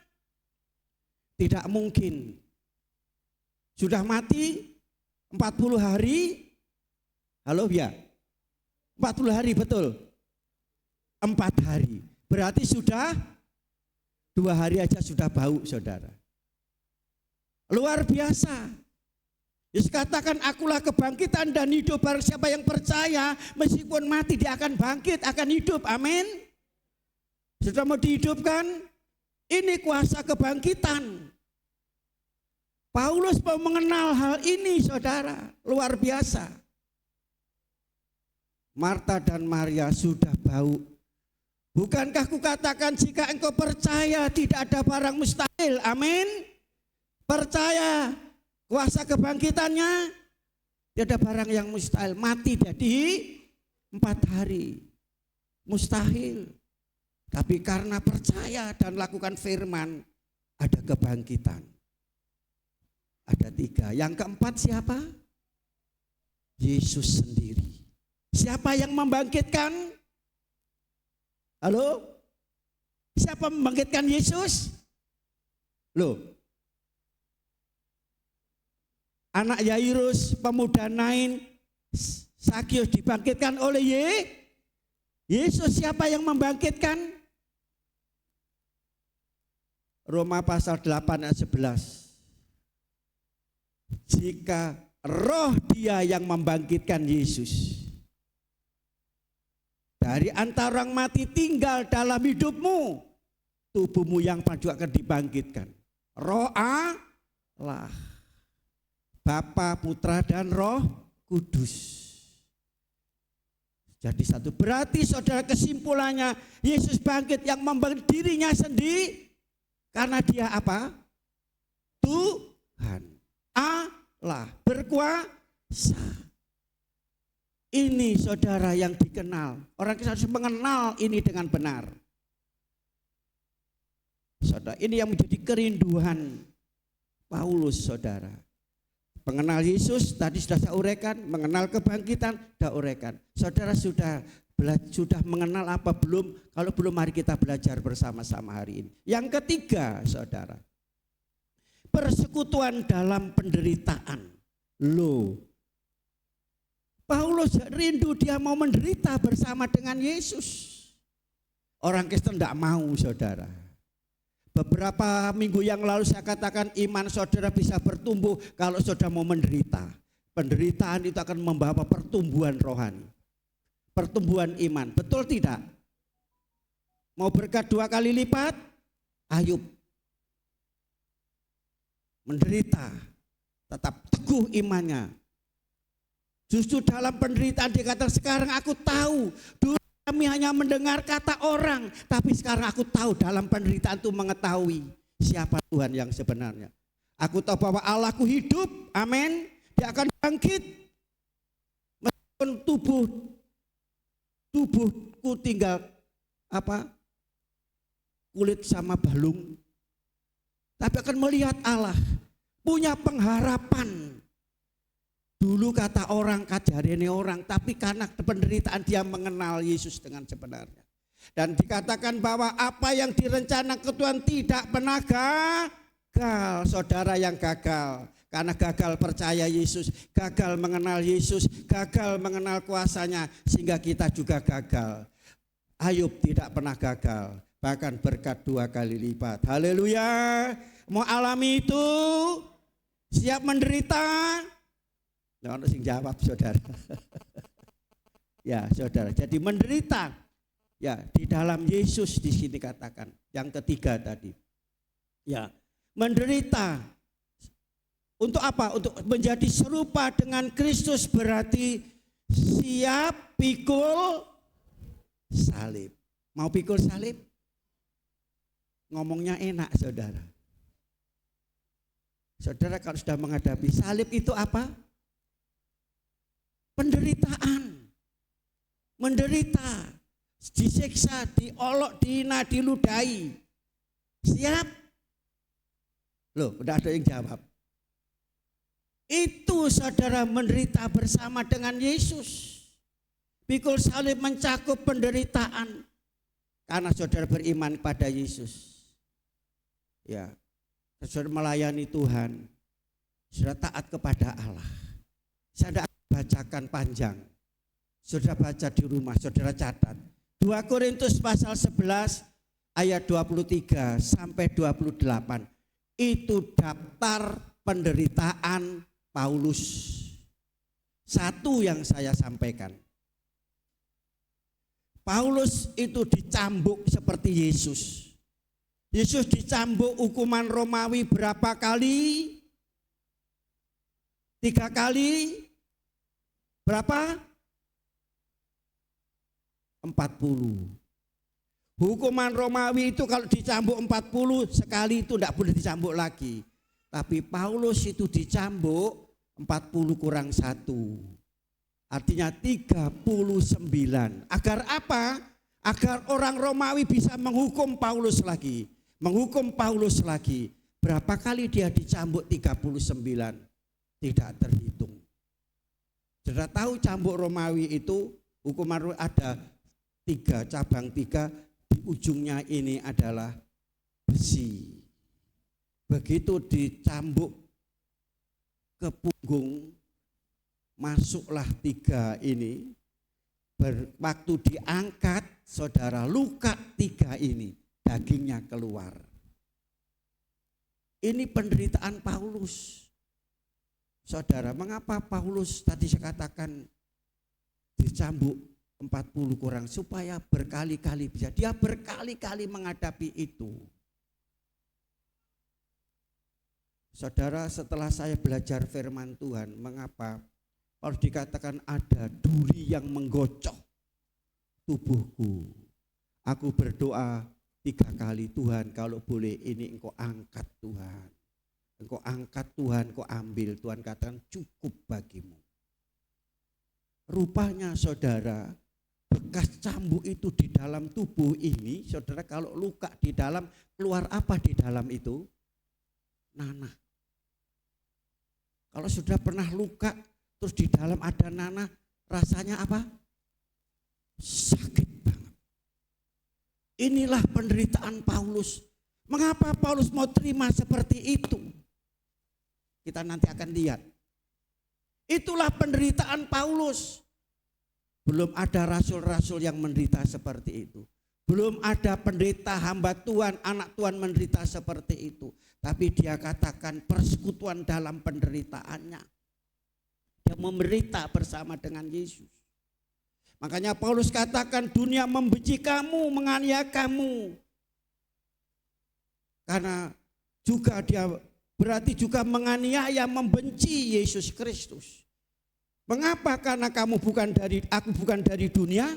Tidak mungkin. Sudah mati 40 hari. Halo ya. 40 hari betul. 4 hari. Berarti sudah 2 hari aja sudah bau saudara. Luar biasa. Yesus katakan akulah kebangkitan dan hidup. Barang siapa yang percaya meskipun mati dia akan bangkit, akan hidup. Amin. Sudah mau dihidupkan? Ini kuasa kebangkitan. Paulus mau mengenal hal ini saudara. Luar biasa. Marta dan Maria sudah bau. Bukankah kukatakan jika engkau percaya tidak ada barang mustahil. Amin. Percaya kuasa kebangkitannya, tidak ada barang yang mustahil. Mati jadi 4 hari. Mustahil. Tapi karena percaya dan lakukan firman, ada kebangkitan. Ada 3. Yang keempat siapa? Yesus sendiri. Siapa yang membangkitkan? Halo? Siapa membangkitkan Yesus? Loh. Anak Yairus, pemuda Nain, Sakius dibangkitkan oleh Yesus. Siapa yang membangkitkan? Roma pasal 8 ayat 11. Jika roh dia yang membangkitkan Yesus dari antara orang mati tinggal dalam hidupmu, tubuhmu yang juga akan dibangkitkan. Roh Allah, Bapa, Putra dan Roh Kudus. Jadi satu. Berarti saudara kesimpulannya Yesus bangkit yang membangkit dirinya sendiri karena dia apa? Tuhan Allah berkuasa. Ini saudara yang dikenal. Orang kita harus mengenal ini dengan benar. Saudara, ini yang menjadi kerinduan Paulus saudara. Mengenal Yesus tadi sudah saya uraikan, mengenal kebangkitan sudah uraikan. Saudara sudah mengenal apa belum? Kalau belum, mari kita belajar bersama-sama hari ini. Yang ketiga saudara, persekutuan dalam penderitaan. Loh, Paulus rindu dia mau menderita bersama dengan Yesus. Orang Kristen tidak mau saudara. Beberapa minggu yang lalu saya katakan iman saudara bisa bertumbuh kalau saudara mau menderita. Penderitaan itu akan membawa pertumbuhan rohani. Pertumbuhan iman, betul tidak? Mau berkat 2 kali lipat? Ayub menderita, tetap teguh imannya. Justru dalam penderitaan dikatakan sekarang aku tahu, dulu kami hanya mendengar kata orang, tapi sekarang aku tahu dalam penderitaan itu mengetahui siapa Tuhan yang sebenarnya. Aku tahu bahwa Allahku hidup, amin. Dia akan bangkit. Meskipun tubuhku tinggal kulit sama balung, tapi akan melihat Allah, punya pengharapan. Dulu kata orang, kajarene orang, tapi karena penderitaan dia mengenal Yesus dengan sebenarnya. Dan dikatakan bahwa apa yang direncanakan Tuhan tidak pernah gagal. Saudara yang gagal, karena gagal percaya Yesus, gagal mengenal Yesus, gagal mengenal kuasanya, sehingga kita juga gagal. Ayub tidak pernah gagal, bahkan berkat 2 kali lipat. Haleluya. Mau alami itu, siap menderita. Nah, ono sing jawab saudara. Ya saudara, jadi menderita ya di dalam Yesus di sini katakan. Yang ketiga tadi, ya menderita untuk apa? Untuk menjadi serupa dengan Kristus, berarti siap pikul salib. Mau pikul salib? Ngomongnya enak saudara. Saudara kalau sudah menghadapi salib itu apa? Penderitaan, menderita, disiksa, diolok, dihina, diludahi. Siap? Loh, udah ada yang jawab. Itu saudara menderita bersama dengan Yesus. Pikul salib mencakup penderitaan karena saudara beriman pada Yesus. Ya, saudara melayani Tuhan, saudara taat kepada Allah. Saya bacakan panjang. Saudara baca di rumah, saudara catat. 2 Korintus pasal 11 ayat 23 sampai 28. Itu daftar penderitaan Paulus. Satu yang saya sampaikan. Paulus itu dicambuk seperti Yesus. Yesus dicambuk hukuman Romawi berapa kali? 3 kali. Berapa? 40. Hukuman Romawi itu kalau dicambuk 40 sekali itu tidak boleh dicambuk lagi. Tapi Paulus itu dicambuk 40 kurang 1. Artinya 39. Agar apa? Agar orang Romawi bisa menghukum Paulus lagi. Menghukum Paulus lagi. Berapa kali dia dicambuk? 39. Tidak terhitung. Saudara tahu cambuk Romawi itu hukuman ada 3 cabang 3, di ujungnya ini adalah besi. Begitu dicambuk ke punggung, masuklah 3 ini. Waktu diangkat, saudara luka 3 ini, dagingnya keluar. Ini penderitaan Paulus. Saudara, mengapa Paulus tadi saya katakan dicambuk 40 kurang, supaya berkali-kali bisa. Dia berkali-kali menghadapi itu. Saudara, setelah saya belajar firman Tuhan, mengapa kalau dikatakan ada duri yang menggocok tubuhku. Aku berdoa 3 kali, Tuhan kalau boleh ini engkau angkat Tuhan. Engkau angkat Tuhan, engkau ambil. Tuhan katakan cukup bagimu. Rupanya saudara, bekas cambuk itu di dalam tubuh ini, saudara kalau luka di dalam, keluar apa di dalam itu? Nanah. Kalau sudah pernah luka, terus di dalam ada nanah, rasanya apa? Sakit banget. Inilah penderitaan Paulus. Mengapa Paulus mau terima seperti itu? Kita nanti akan lihat. Itulah penderitaan Paulus. Belum ada rasul-rasul yang menderita seperti itu. Belum ada pendeta hamba Tuhan, anak Tuhan menderita seperti itu. Tapi dia katakan persekutuan dalam penderitaannya. Dia menderita bersama dengan Yesus. Makanya Paulus katakan dunia membenci kamu, menganiaya kamu. Karena juga dia berarti juga menganiaya, membenci Yesus Kristus. Mengapa? Karena aku bukan dari dunia.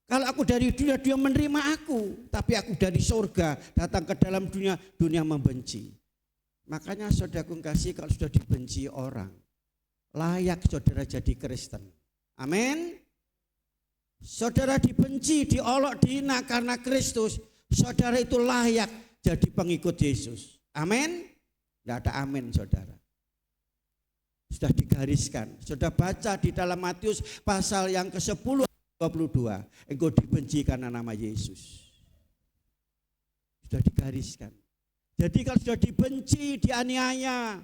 Kalau aku dari dunia, dia menerima aku. Tapi aku dari surga, datang ke dalam dunia, dunia membenci. Makanya saudaraku kasih, kalau sudah dibenci orang, layak saudara jadi Kristen. Amin. Saudara dibenci, diolok, dihina karena Kristus, saudara itu layak jadi pengikut Yesus. Amin. Tidak ada amin saudara. Sudah digariskan. Sudah baca di dalam Matius pasal yang ke-10 22. Engkau dibenci karena nama Yesus. Sudah digariskan. Jadi kalau sudah dibenci, dianiaya,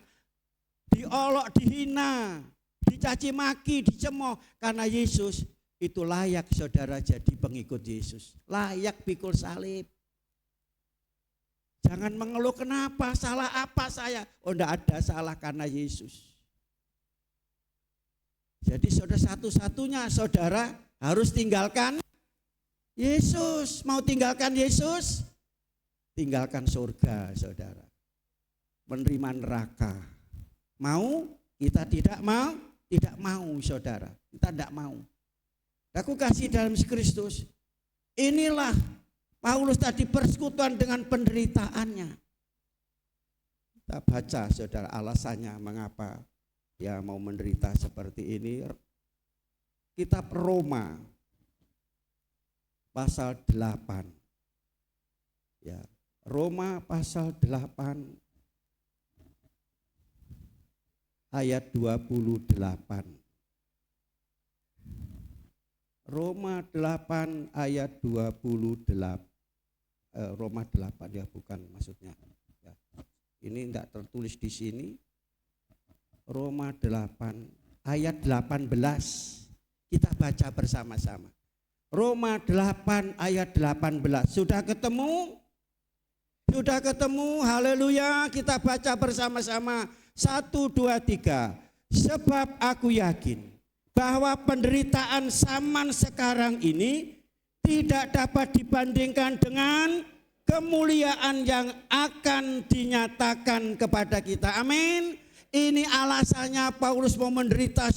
diolok, dihina, dicaci maki, dicemooh karena Yesus, itu layak saudara jadi pengikut Yesus. Layak pikul salib. Jangan mengeluh kenapa, salah apa saya. Oh enggak ada salah karena Yesus. Jadi saudara satu-satunya saudara harus tinggalkan Yesus. Mau tinggalkan Yesus? Tinggalkan surga saudara. Menerima neraka. Mau? Kita tidak mau? Tidak mau saudara. Kita tidak mau. Aku kasih dalam Kristus. Inilah Paulus tadi persekutuan dengan penderitaannya. Kita baca saudara alasannya mengapa dia mau menderita seperti ini. Kitab Roma pasal 8. Ya, Roma pasal 8 ayat 28. Roma 8 ayat 28. Roma 8 ya bukan maksudnya. Ya. Ini tidak tertulis di sini. Roma 8 ayat 18. Kita baca bersama-sama. Roma 8 ayat 18. Sudah ketemu? Sudah ketemu? Haleluya. Kita baca bersama-sama. 1, 2, 3. Sebab aku yakin bahwa penderitaan zaman sekarang ini tidak dapat dibandingkan dengan kemuliaan yang akan dinyatakan kepada kita. Amin. Ini alasannya Paulus mau menderita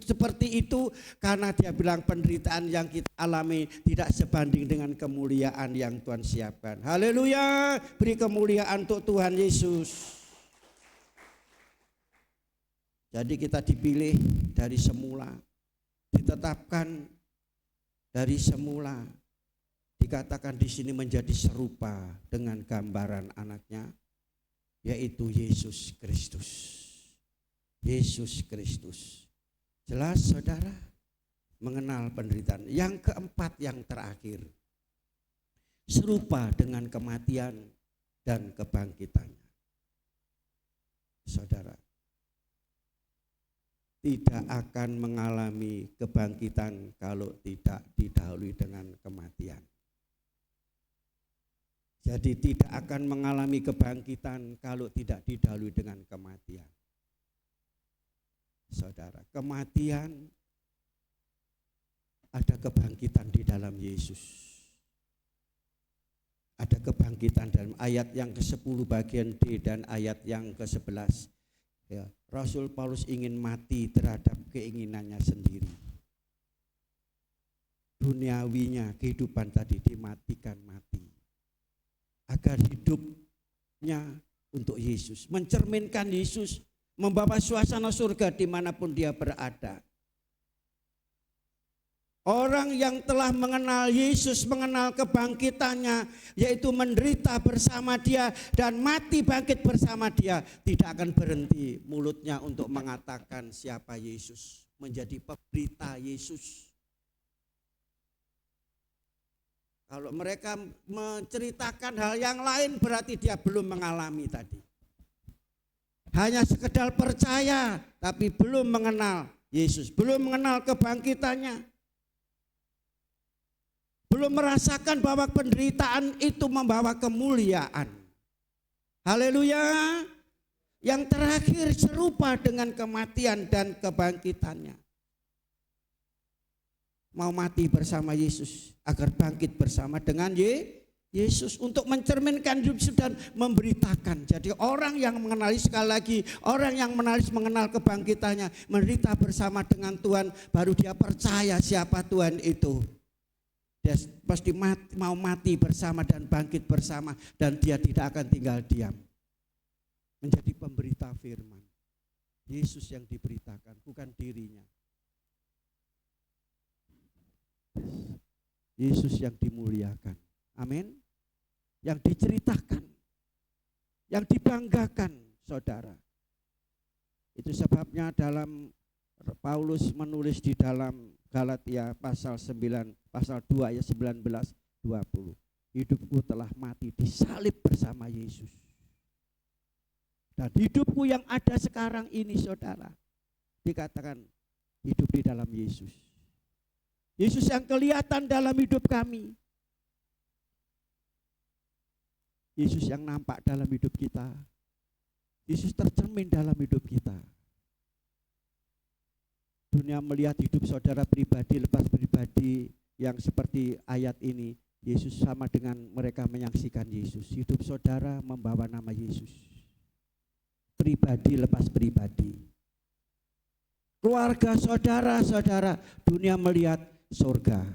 seperti itu karena dia bilang penderitaan yang kita alami tidak sebanding dengan kemuliaan yang Tuhan siapkan. Haleluya, beri kemuliaan untuk Tuhan Yesus. Jadi kita dipilih dari semula, ditetapkan dari semula, dikatakan di sini menjadi serupa dengan gambaran anaknya, yaitu Yesus Kristus. Yesus Kristus. Jelas saudara mengenal penderitaan. Yang keempat yang terakhir, serupa dengan kematian dan kebangkitannya. Saudara tidak akan mengalami kebangkitan kalau tidak didahului dengan kematian. Jadi tidak akan mengalami kebangkitan kalau tidak didahului dengan kematian. Saudara, kematian ada kebangkitan di dalam Yesus. Ada kebangkitan dalam ayat yang ke-10 bagian D dan ayat yang ke-11. Ya, Rasul Paulus ingin mati terhadap keinginannya sendiri. Duniawinya, kehidupan tadi dimatikan mati. Agar hidupnya untuk Yesus, mencerminkan Yesus, membawa suasana surga dimanapun dia berada. Orang yang telah mengenal Yesus, mengenal kebangkitannya, yaitu menderita bersama dia dan mati bangkit bersama dia, tidak akan berhenti mulutnya untuk mengatakan siapa Yesus, menjadi pemberita Yesus. Kalau mereka menceritakan hal yang lain berarti dia belum mengalami tadi. Hanya sekedar percaya tapi belum mengenal Yesus, belum mengenal kebangkitannya. Belum merasakan bahwa penderitaan itu membawa kemuliaan. Haleluya. Yang terakhir serupa dengan kematian dan kebangkitannya. Mau mati bersama Yesus agar bangkit bersama dengan Yesus, untuk mencerminkan hidup Yesus dan memberitakan. Jadi orang yang mengenali, sekali lagi, orang yang mengenal kebangkitannya, menderita bersama dengan Tuhan, baru dia percaya siapa Tuhan itu. Dia pasti mau mati bersama dan bangkit bersama, dan dia tidak akan tinggal diam. Menjadi pemberita firman. Yesus yang diberitakan, bukan dirinya. Yesus yang dimuliakan. Amin. Yang diceritakan, yang dibanggakan, saudara. Itu sebabnya dalam Paulus menulis di dalam Galatia pasal 9, pasal 2 ayat 19-20. Hidupku telah mati disalib bersama Yesus. Dan hidupku yang ada sekarang ini, saudara, dikatakan hidup di dalam Yesus. Yesus yang kelihatan dalam hidup kami. Yesus yang nampak dalam hidup kita. Yesus tercermin dalam hidup kita. Dunia melihat hidup saudara pribadi, lepas pribadi yang seperti ayat ini. Yesus sama dengan mereka menyaksikan Yesus. Hidup saudara membawa nama Yesus. Pribadi lepas pribadi. Keluarga saudara-saudara, dunia melihat surga.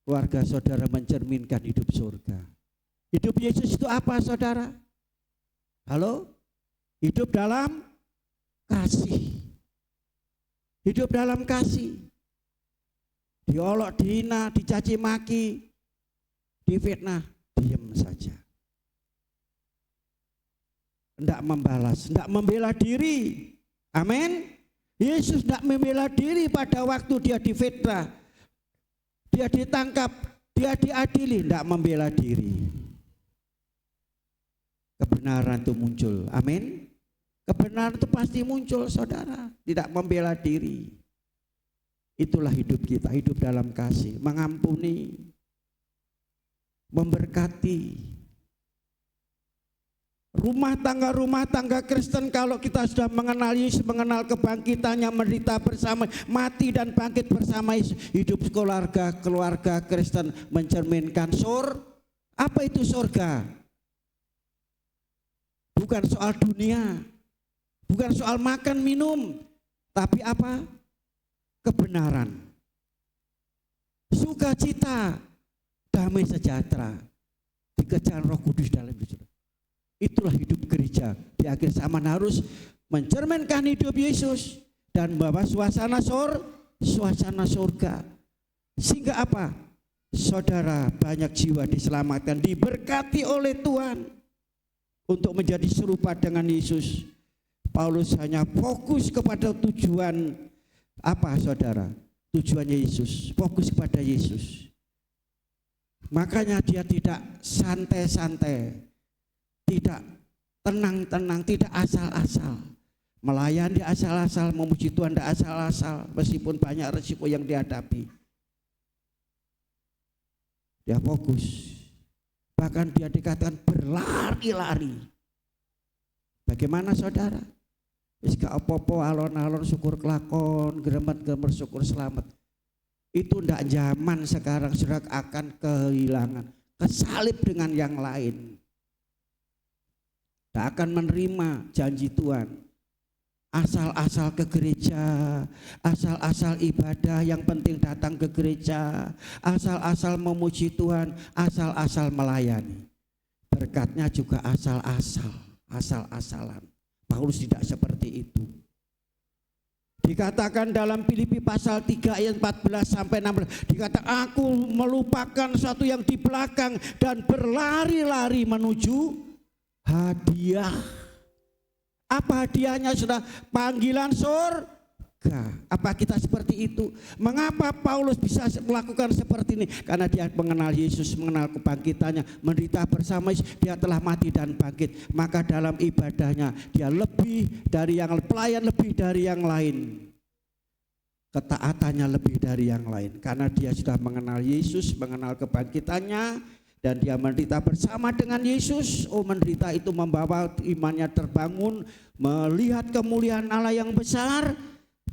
Keluarga saudara mencerminkan hidup surga. Hidup Yesus itu apa, saudara? Halo? Hidup dalam kasih. Hidup dalam kasih. Diolok, dihina, dicaci maki, difitnah, diam saja. Tidak membalas, tidak membela diri. Amin. Yesus tidak membela diri pada waktu dia difitnah. Dia ditangkap, dia diadili, tidak membela diri. Kebenaran itu muncul, amin. Kebenaran itu pasti muncul, saudara. Tidak membela diri. Itulah hidup kita, hidup dalam kasih, mengampuni, memberkati. Rumah tangga Kristen, kalau kita sudah mengenal Yesus, mengenal kebangkitannya, menderita bersama, mati dan bangkit bersama Yesus, hidup keluarga Kristen mencerminkan apa itu surga? Bukan soal dunia, bukan soal makan minum, tapi apa? Kebenaran, sukacita, damai sejahtera, dikejar Roh Kudus dalam hidup. Itulah hidup gereja di akhir zaman, harus mencerminkan hidup Yesus dan membawa suasana surga. Sehingga apa? Saudara, banyak jiwa diselamatkan, diberkati oleh Tuhan. Untuk menjadi serupa dengan Yesus, Paulus hanya fokus kepada tujuan apa, saudara? Tujuannya Yesus, fokus kepada Yesus. Makanya dia tidak santai-santai, tidak tenang-tenang, tidak asal-asal. Melayani asal-asal, memuji Tuhan tidak asal-asal, meskipun banyak resiko yang dihadapi. Dia fokus. Bahkan dia dikatakan berlari-lari. Bagaimana, saudara? Wis gak apa-apa, alon-alon syukur kelakon, geremet-geremet syukur selamat. Itu ndak zaman sekarang, sudah akan kehilangan, kesalip dengan yang lain. Tidak akan menerima janji Tuhan. Asal-asal ke gereja, asal-asal ibadah, yang penting datang ke gereja, asal-asal memuji Tuhan, asal-asal melayani. Berkatnya juga asal-asal, asal-asalan. Paulus tidak seperti itu. Dikatakan dalam Filipi pasal 3 ayat 14 sampai 16, dikatakan aku melupakan sesuatu yang di belakang dan berlari-lari menuju hadiah. Apa hadiahnya, sudah panggilan surga. Apa kita seperti itu? Mengapa Paulus bisa melakukan seperti ini? Karena dia mengenal Yesus, mengenal kebangkitannya, menderita bersama Yesus, dia telah mati dan bangkit. Maka dalam ibadahnya dia lebih dari yang pelayan, lebih dari yang lain. Ketaatannya lebih dari yang lain. Karena dia sudah mengenal Yesus, mengenal kebangkitannya, dan dia menderita bersama dengan Yesus. Oh, menderita itu membawa imannya terbangun, melihat kemuliaan Allah yang besar.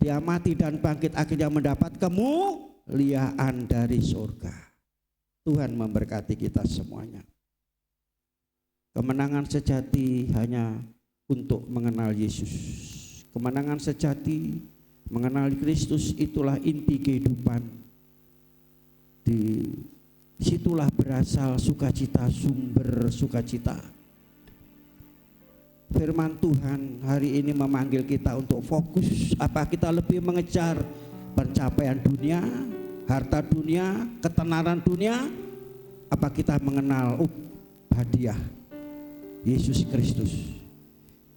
Dia mati dan bangkit, akhirnya mendapat kemuliaan dari surga. Tuhan memberkati kita semuanya. Kemenangan sejati hanya untuk mengenal Yesus. Kemenangan sejati mengenal Kristus itulah inti kehidupan. Di situlah berasal sukacita, sumber sukacita. Firman Tuhan hari ini memanggil kita untuk fokus. Apa kita lebih mengejar pencapaian dunia, harta dunia, ketenaran dunia? Apa kita mengenal hadiah Yesus Kristus?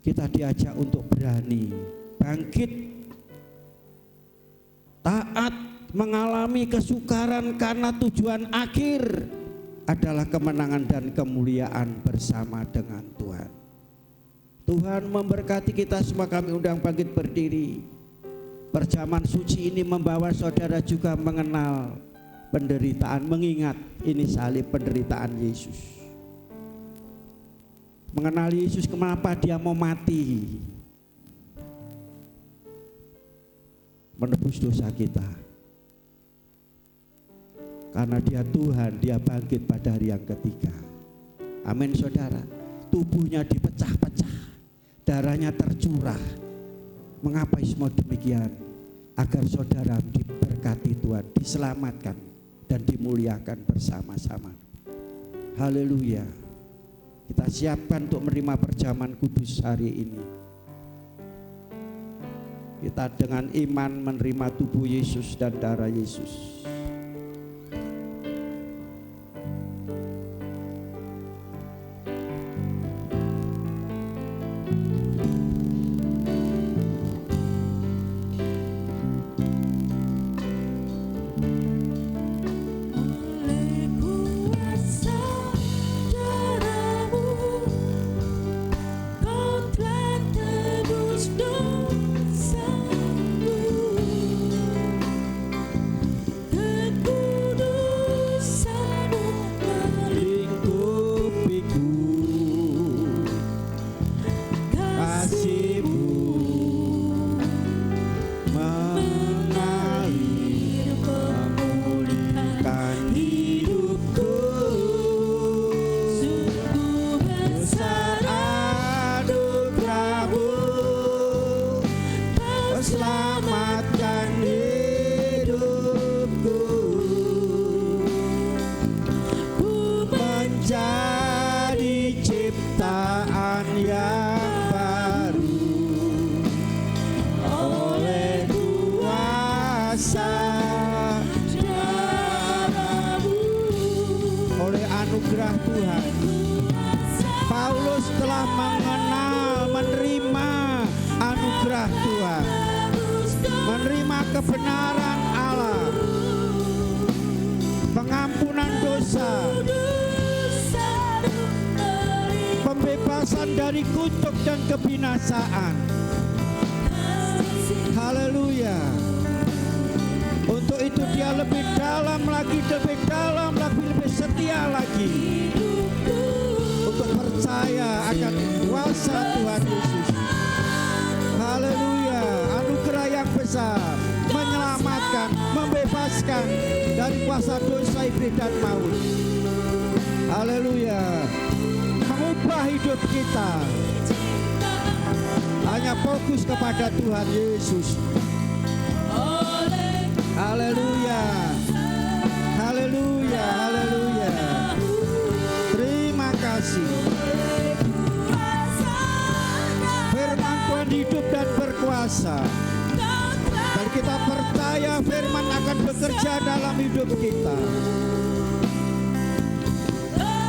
Kita diajak untuk berani, bangkit, taat, mengalami kesukaran karena tujuan akhir adalah kemenangan dan kemuliaan bersama dengan Tuhan. Tuhan memberkati kita semua. Kami undang bangkit berdiri. Perjamuan suci ini membawa saudara juga mengenal penderitaan, mengingat ini salib penderitaan Yesus. Mengenal Yesus, kenapa dia mau mati, menebus dosa kita. Karena dia Tuhan, dia bangkit pada hari yang ketiga. Amin saudara. Tubuhnya dipecah-pecah, darahnya tercurah. Mengapa semua demikian? Agar saudara diberkati Tuhan, diselamatkan dan dimuliakan bersama-sama. Haleluya. Kita siapkan untuk menerima perjamuan kudus hari ini. Kita dengan iman menerima tubuh Yesus dan darah Yesus. Kebenaran Allah, pengampunan dosa, pembebasan dari kutuk dan kebinasaan. Haleluya. Untuk itu dia lebih dalam lagi, lebih setia lagi untuk percaya akan kuasa Tuhan Yesus. Haleluya. Anugerah yang besar, menyelamatkan, membebaskan dari kuasa dosa, iblis dan maut. Haleluya. Mengubah hidup kita hanya fokus kepada Tuhan Yesus. Haleluya. Haleluya. Haleluya. Terima kasih. Firman Tuhan hidup dan berkuasa. Dan kita percaya firman akan bekerja dalam hidup kita.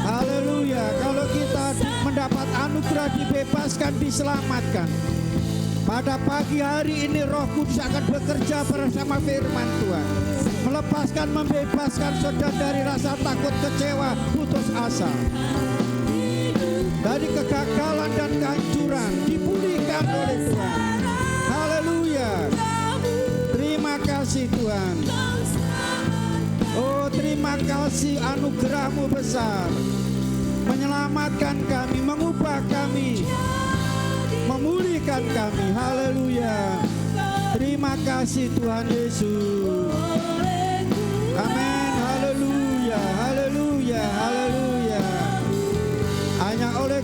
Haleluya. Kalau kita mendapat anugerah, dibebaskan, diselamatkan, pada pagi hari ini Roh Kudus akan bekerja bersama firman Tuhan, melepaskan, membebaskan saudara dari rasa takut, kecewa, putus asa, dari kegagalan dan kehancuran, dipulihkan oleh Tuhan. Haleluya. Terima kasih Tuhan. Oh, terima kasih anugerah-Mu besar, menyelamatkan kami, mengubah kami, memulihkan kami. Haleluya. Terima kasih Tuhan Yesus. Amin. Haleluya. Haleluya. Haleluya. Hanya oleh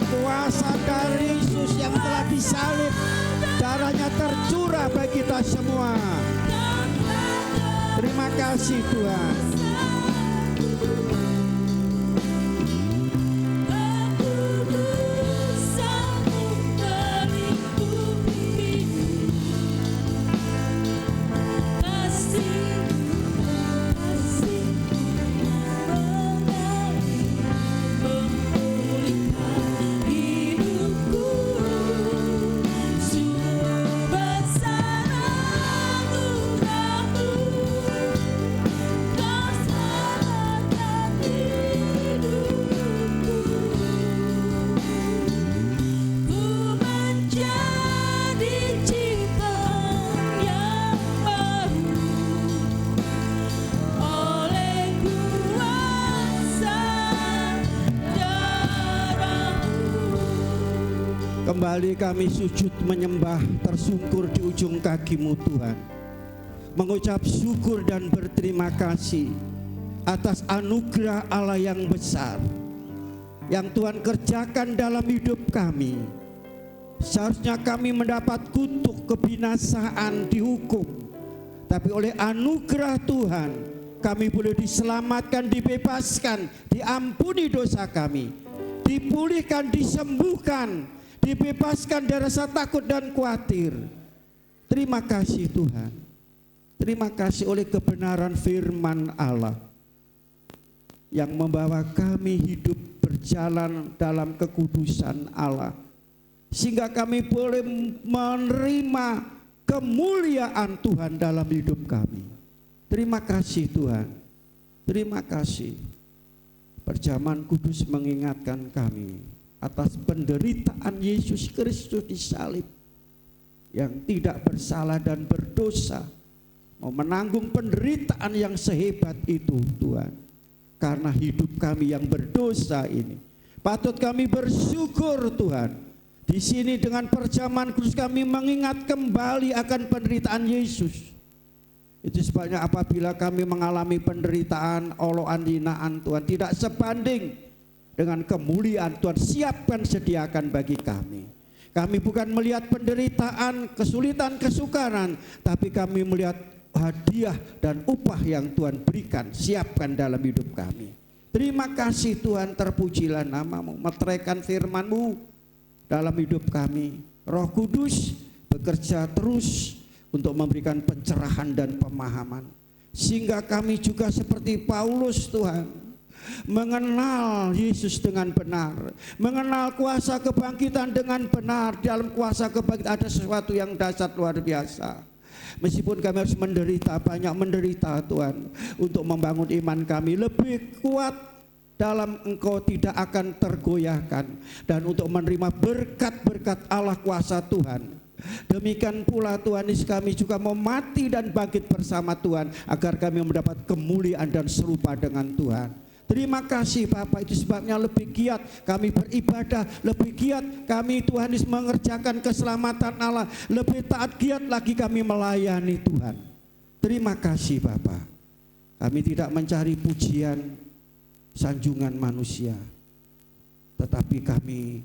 salib, darahnya tercurah bagi kita semua. Terima kasih Tuhan. Kembali kami sujud menyembah, tersungkur di ujung kaki-Mu Tuhan, mengucap syukur dan berterima kasih atas anugerah Allah yang besar yang Tuhan kerjakan dalam hidup kami. Seharusnya kami mendapat kutuk kebinasaan, dihukum, tapi oleh anugerah Tuhan kami boleh diselamatkan, dibebaskan, diampuni dosa kami, dipulihkan, disembuhkan, dibebaskan dari rasa takut dan khawatir. Terima kasih Tuhan. Terima kasih oleh kebenaran firman Allah yang membawa kami hidup berjalan dalam kekudusan Allah, sehingga kami boleh menerima kemuliaan Tuhan dalam hidup kami. Terima kasih Tuhan. Terima kasih. Perjamuan kudus mengingatkan kami atas penderitaan Yesus Kristus di salib, yang tidak bersalah dan berdosa, mau menanggung penderitaan yang sehebat itu Tuhan. Karena hidup kami yang berdosa ini, patut kami bersyukur Tuhan. Di sini dengan perjamuan kudus kami mengingat kembali akan penderitaan Yesus. Itu sebabnya apabila kami mengalami penderitaan, olokan, hinaan Tuhan, tidak sebanding dengan kemuliaan Tuhan siapkan, sediakan bagi kami. Kami bukan melihat penderitaan, kesulitan, kesukaran, tapi kami melihat hadiah dan upah yang Tuhan berikan, siapkan dalam hidup kami. Terima kasih Tuhan, terpujilah nama-Mu, meteraikan firman-Mu dalam hidup kami. Roh Kudus bekerja terus untuk memberikan pencerahan dan pemahaman, sehingga kami juga seperti Paulus Tuhan, mengenal Yesus dengan benar, mengenal kuasa kebangkitan dengan benar. Dalam kuasa kebangkitan ada sesuatu yang dahsyat luar biasa. Meskipun kami harus menderita, banyak menderita Tuhan, untuk membangun iman kami lebih kuat dalam Engkau, tidak akan tergoyahkan, dan untuk menerima berkat-berkat Allah kuasa Tuhan. Demikian pula Tuhan Yesus, kami juga mau mati dan bangkit bersama Tuhan, agar kami mendapat kemuliaan dan serupa dengan Tuhan. Terima kasih Bapak, itu sebabnya lebih giat kami beribadah, lebih giat kami Tuhan Yesus mengerjakan keselamatan Allah, lebih taat giat lagi kami melayani Tuhan. Terima kasih Bapak. Kami tidak mencari pujian, sanjungan manusia, tetapi kami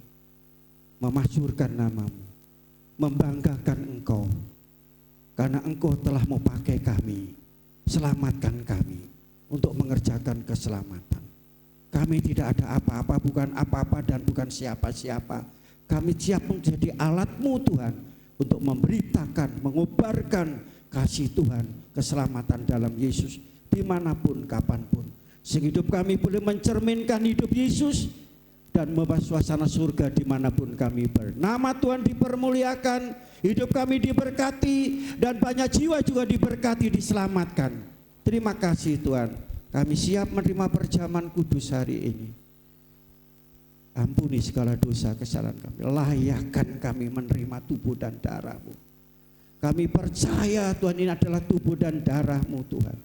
memasyurkan nama-Mu, membanggakan Engkau, karena Engkau telah mau pakai kami, selamatkan kami untuk mengerjakan keselamatan. Kami tidak ada apa-apa, bukan apa-apa dan bukan siapa-siapa. Kami siap menjadi alat-Mu Tuhan, untuk memberitakan, mengobarkan kasih Tuhan, keselamatan dalam Yesus, dimanapun, kapanpun. Sehingga hidup kami boleh mencerminkan hidup Yesus dan membawa suasana surga dimanapun kami bernama Tuhan dipermuliakan, hidup kami diberkati, dan banyak jiwa juga diberkati, diselamatkan. Terima kasih Tuhan. Kami siap menerima perjamuan kudus hari ini. Ampuni segala dosa kesalahan kami, layakkan kami menerima tubuh dan darah-Mu. Kami percaya Tuhan, ini adalah tubuh dan darah-Mu Tuhan.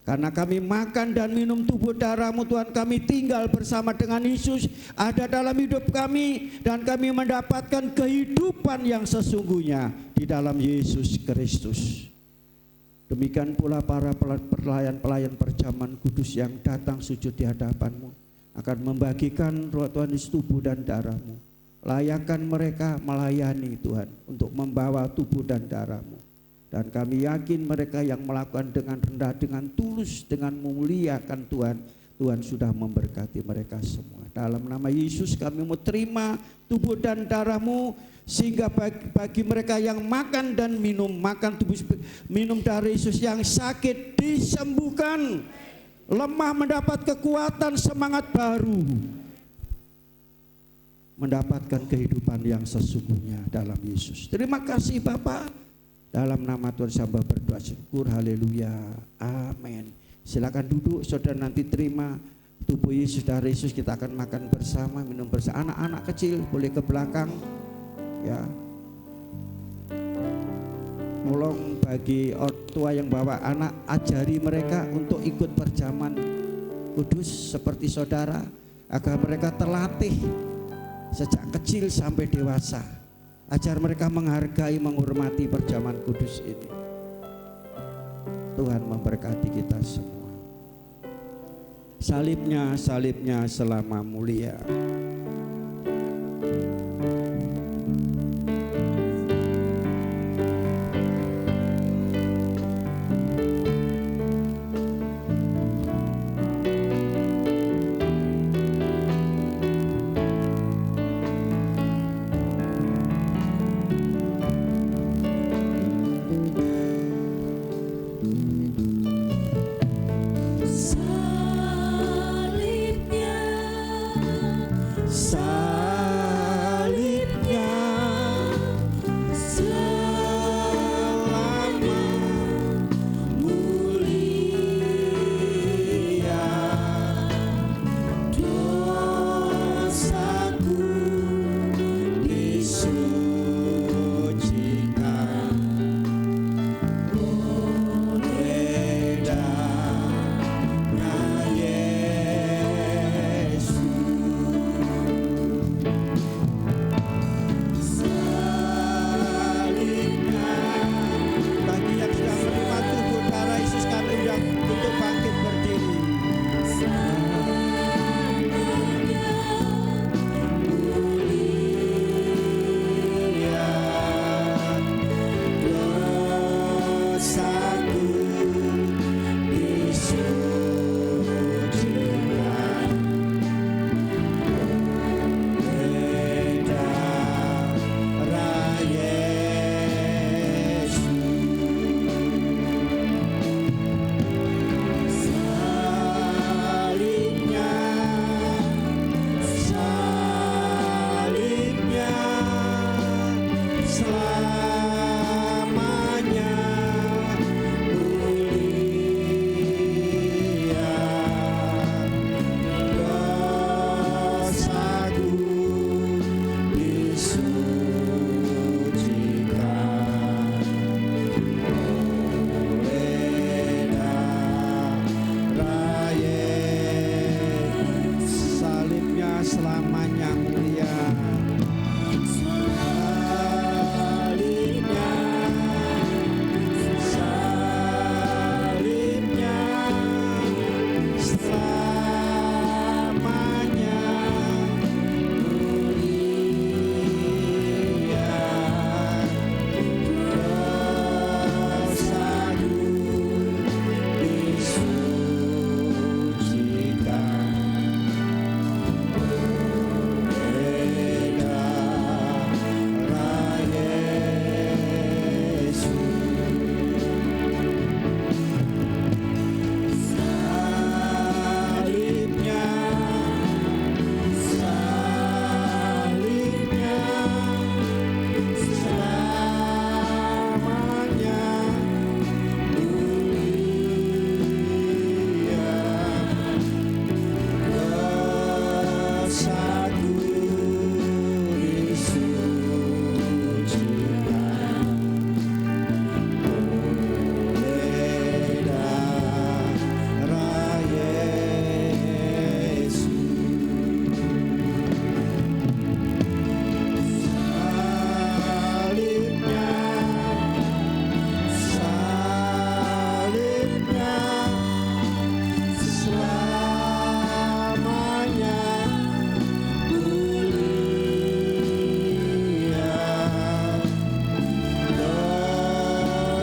Karena kami makan dan minum tubuh darah-Mu Tuhan, kami tinggal bersama dengan Yesus, ada dalam hidup kami, dan kami mendapatkan kehidupan yang sesungguhnya di dalam Yesus Kristus. Demikian pula para pelayan-pelayan perjamuan kudus yang datang sujud di hadapan-Mu, akan membagikan roh Tuhan Yesus tubuh dan darah-Mu. Layakkan mereka melayani Tuhan untuk membawa tubuh dan darah-Mu. Dan kami yakin mereka yang melakukan dengan rendah, dengan tulus, dengan memuliakan Tuhan, Tuhan sudah memberkati mereka semua. Dalam nama Yesus kami mau terima tubuh dan darah-Mu, sehingga bagi mereka yang makan dan minum, makan tubuh minum darah Yesus, yang sakit disembuhkan, lemah mendapat kekuatan, semangat baru, mendapatkan kehidupan yang sesungguhnya dalam Yesus. Terima kasih Bapa. Dalam nama Tuhan hamba berdoa syukur. Haleluya. Amin. Silakan duduk, saudara, nanti terima tubuh Yesus, darah Yesus. Kita akan makan bersama, minum bersama. Anak-anak kecil boleh ke belakang ya. Tolong bagi orang tua yang bawa anak, ajari mereka untuk ikut perjamuan kudus seperti saudara, agar mereka terlatih sejak kecil sampai dewasa. Ajar mereka menghargai, menghormati perjamuan kudus ini. Tuhan memberkati kita semua. Salibnya selama mulia.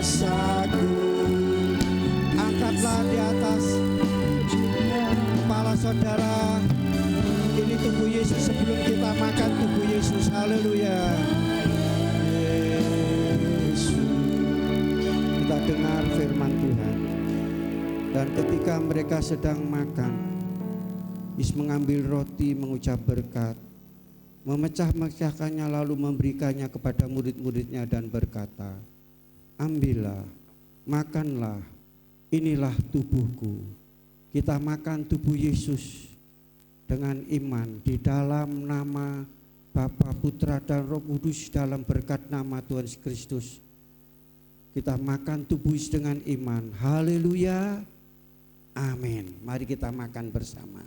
kuasaku. Angkatlah di atas kepala saudara. Ini tubuh Yesus sebelum kita makan tubuh Yesus. Haleluya. Yesus. Kita dengar firman Tuhan. Dan ketika mereka sedang makan, Yesus mengambil roti, mengucap berkat, memecah-mecahkannya lalu memberikannya kepada murid-muridnya dan berkata, ambillah, makanlah, inilah tubuhku. Kita makan tubuh Yesus dengan iman di dalam nama Bapa, Putra dan Roh Kudus, dalam berkat nama Tuhan Yesus Kristus. Kita makan tubuh Yesus dengan iman. Haleluya. Amin. Mari kita makan bersama.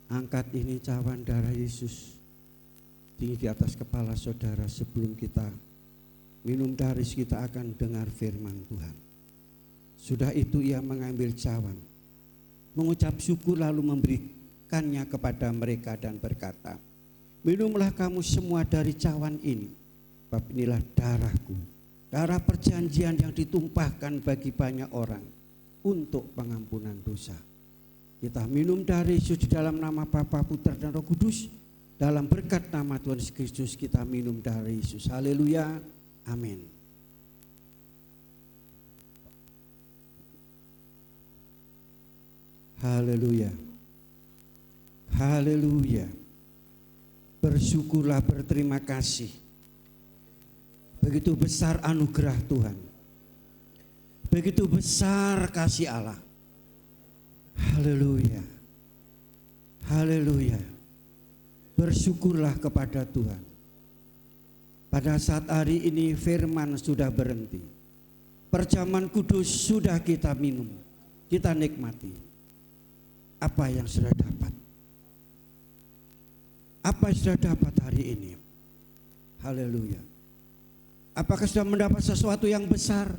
Angkat ini cawan darah Yesus tinggi di atas kepala saudara. Sebelum kita minum dari Yesus, kita akan dengar firman Tuhan. Sudah itu ia mengambil cawan, mengucap syukur lalu memberikannya kepada mereka dan berkata, minumlah kamu semua dari cawan ini, sebab inilah darahku, darah perjanjian yang ditumpahkan bagi banyak orang untuk pengampunan dosa. Kita minum dari Yesus di dalam nama Bapa, Putra dan Roh Kudus. Dalam berkat nama Tuhan Yesus Kristus kita minum dari Yesus. Haleluya. Amin. Haleluya. Haleluya. Bersyukurlah, berterima kasih. Begitu besar anugerah Tuhan. Begitu besar kasih Allah. Haleluya. Haleluya. Bersyukurlah kepada Tuhan. Pada saat hari ini firman sudah berhenti. Perjamuan kudus sudah kita minum. Kita nikmati. Apa yang sudah dapat? Apa yang sudah dapat hari ini? Haleluya. Apakah sudah mendapat sesuatu yang besar?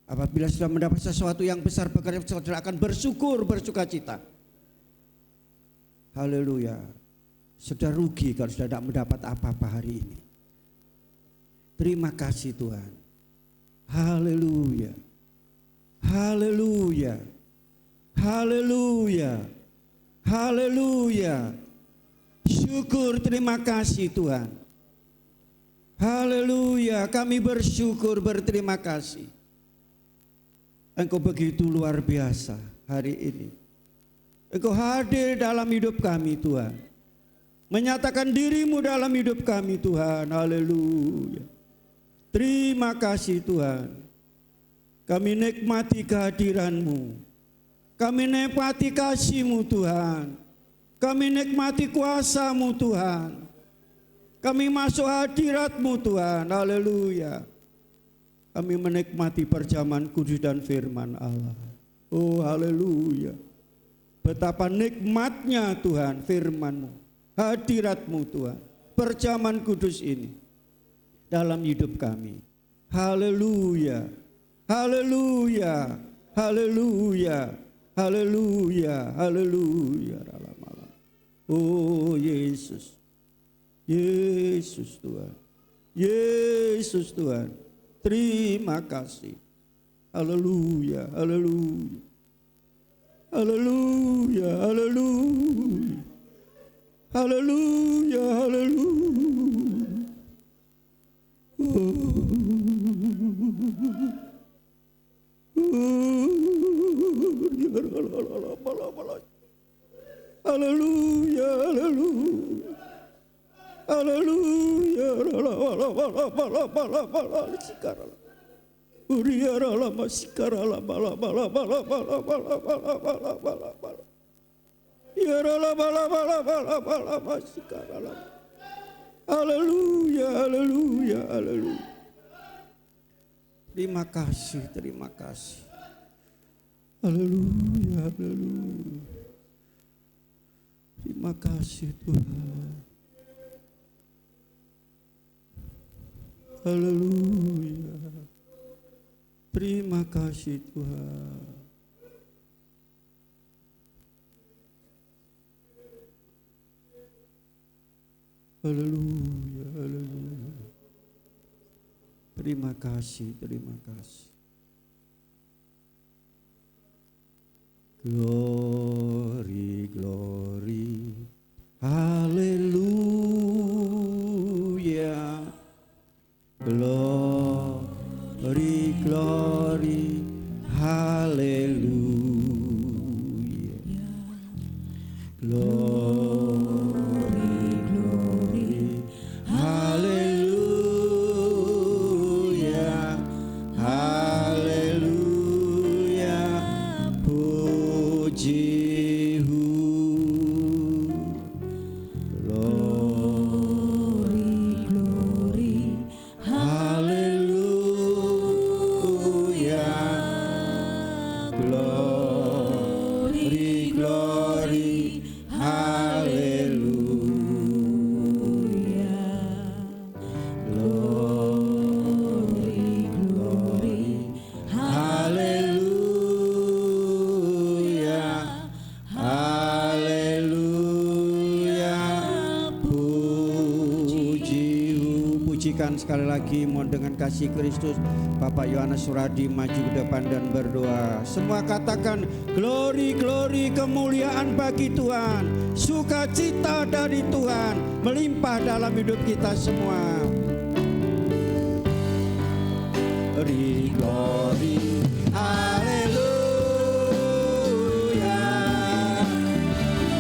Apabila sudah mendapat sesuatu yang besar, saudara akan bersyukur, bersukacita. Haleluya. Sudah rugi kalau sudah tidak mendapat apa-apa hari ini. Terima kasih Tuhan. Haleluya. Haleluya. Haleluya. Haleluya. Syukur, terima kasih Tuhan. Haleluya. Kami bersyukur, berterima kasih. Engkau begitu luar biasa hari ini. Engkau hadir dalam hidup kami Tuhan. Menyatakan dirimu dalam hidup kami Tuhan. Haleluya. Terima kasih Tuhan. Kami nikmati kehadiranmu. Kami nikmati kasih-Mu Tuhan. Kami nikmati kuasa-Mu Tuhan. Kami masuk hadirat-Mu Tuhan. Haleluya. Kami menikmati perjamuan kudus dan firman Allah. Oh haleluya. Betapa nikmatnya Tuhan firman-Mu, hadirat-Mu Tuhan, perjamuan kudus ini dalam hidup kami. Haleluya. Haleluya. Haleluya. Haleluya. Haleluya. Oh Yesus. Yesus Tuhan. Yesus Tuhan. Terima kasih. Haleluya, haleluya. Haleluya, haleluya. Haleluya, haleluya. Haleluya, haleluya. Haleluya. Haleluya, haleluya, haleluya. Terima kasih, terima kasih. Haleluya, haleluya. Terima kasih Tuhan. Haleluya. Terima kasih Tuhan. Haleluya, haleluya. Terima kasih, terima kasih. Glory, glory, haleluya. Glory, glory, haleluya. Glory, glory, haleluya. Haleluya. Puji-Hu. Glory, glory, haleluya. Glory, glory, haleluya. Glory, glory, haleluya. Haleluya. Puji-Hu. Pujikan sekali lagi, mohon dengan kasih Kristus. Bapak Yohanes Suradi maju ke depan dan berdoa. Semua katakan glory, glory, kemuliaan bagi Tuhan. Sukacita dari Tuhan melimpah dalam hidup kita semua. Glory, glory, haleluya.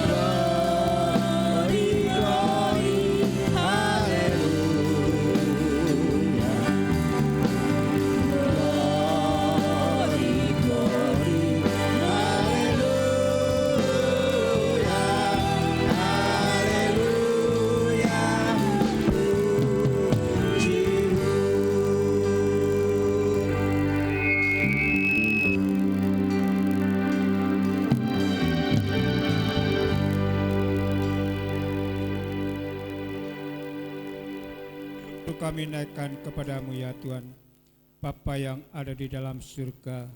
Glory, glory, haleluya. Glory, glory, haleluya. Haleluya. Puji-Hu. Kami naikkan kepadamu ya Tuhan, Bapa yang ada di dalam surga,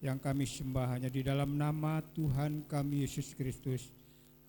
yang kami sembah hanya di dalam nama Tuhan kami Yesus Kristus.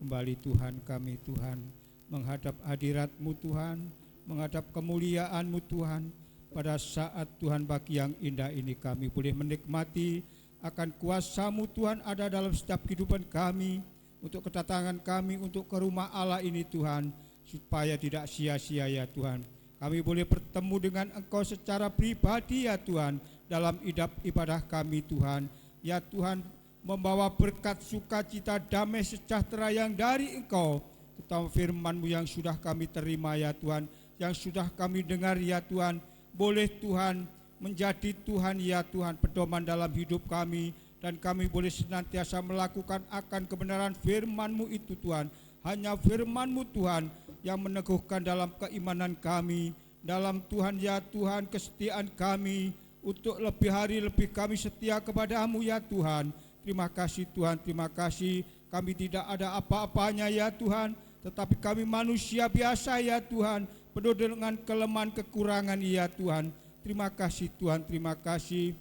Kembali Tuhan kami Tuhan, menghadap hadirat-Mu Tuhan, menghadap kemuliaan-Mu Tuhan. Pada saat Tuhan bagi yang indah ini kami boleh menikmati akan kuasa-Mu Tuhan ada dalam setiap kehidupan kami, untuk kedatangan kami untuk ke rumah Allah ini Tuhan, supaya tidak sia-sia ya Tuhan. Kami boleh bertemu dengan Engkau secara pribadi ya Tuhan, dalam ibadah kami Tuhan. Ya Tuhan, membawa berkat sukacita damai sejahtera yang dari Engkau, terutama firman-Mu yang sudah kami terima ya Tuhan, yang sudah kami dengar ya Tuhan. Boleh Tuhan menjadi Tuhan ya Tuhan, pedoman dalam hidup kami, dan kami boleh senantiasa melakukan akan kebenaran firman-Mu itu Tuhan. Hanya firman-Mu Tuhan yang meneguhkan dalam keimanan kami, dalam Tuhan ya Tuhan kesetiaan kami, untuk lebih hari lebih kami setia kepada-Mu ya Tuhan. Terima kasih Tuhan, terima kasih. Kami tidak ada apa-apanya ya Tuhan, tetapi kami manusia biasa ya Tuhan, penuh dengan kelemahan kekurangan ya Tuhan. Terima kasih Tuhan, terima kasih.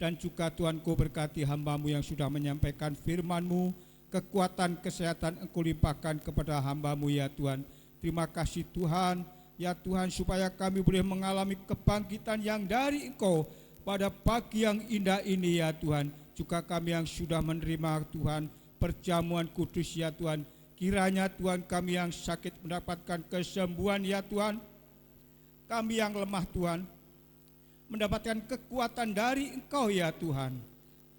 Dan juga Tuhan, Kau berkati hamba-Mu yang sudah menyampaikan firman-Mu, kekuatan kesehatan Engkau limpahkan kepada hamba-Mu ya Tuhan. Terima kasih Tuhan, ya Tuhan, supaya kami boleh mengalami kebangkitan yang dari Engkau pada pagi yang indah ini ya Tuhan. Juga kami yang sudah menerima Tuhan perjamuan kudus ya Tuhan, kiranya Tuhan kami yang sakit mendapatkan kesembuhan ya Tuhan, kami yang lemah Tuhan mendapatkan kekuatan dari Engkau ya Tuhan.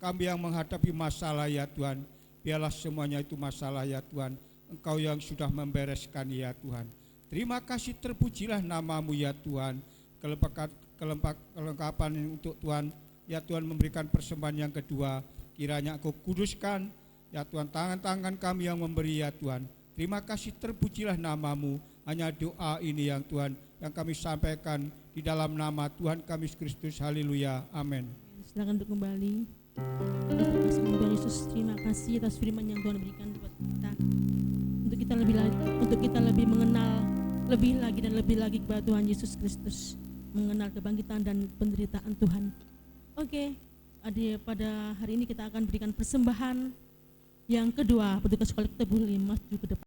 Kami yang menghadapi masalah ya Tuhan, biarlah semuanya itu masalah ya Tuhan, Engkau yang sudah membereskan ya Tuhan. Terima kasih, terpujilah nama-Mu ya Tuhan. Kelengkapan untuk Tuhan ya Tuhan, memberikan persembahan yang kedua, kiranya Engkau kuduskan ya Tuhan, tangan-tangan kami yang memberi ya Tuhan. Terima kasih, terpujilah nama-Mu. Hanya doa ini yang Tuhan yang kami sampaikan di dalam nama Tuhan kami Kristus. Haleluya, amin. Silakan untuk kembali. Tuhan Yesus, terima kasih atas firman yang Tuhan berikan buat kita, untuk kita lebih mengenal lebih lagi dan lebih lagi kepada Tuhan Yesus Kristus, mengenal kebangkitan dan penderitaan Tuhan. Oke, pada hari ini kita akan berikan persembahan yang kedua, petugas kolektor boleh maju ke depan.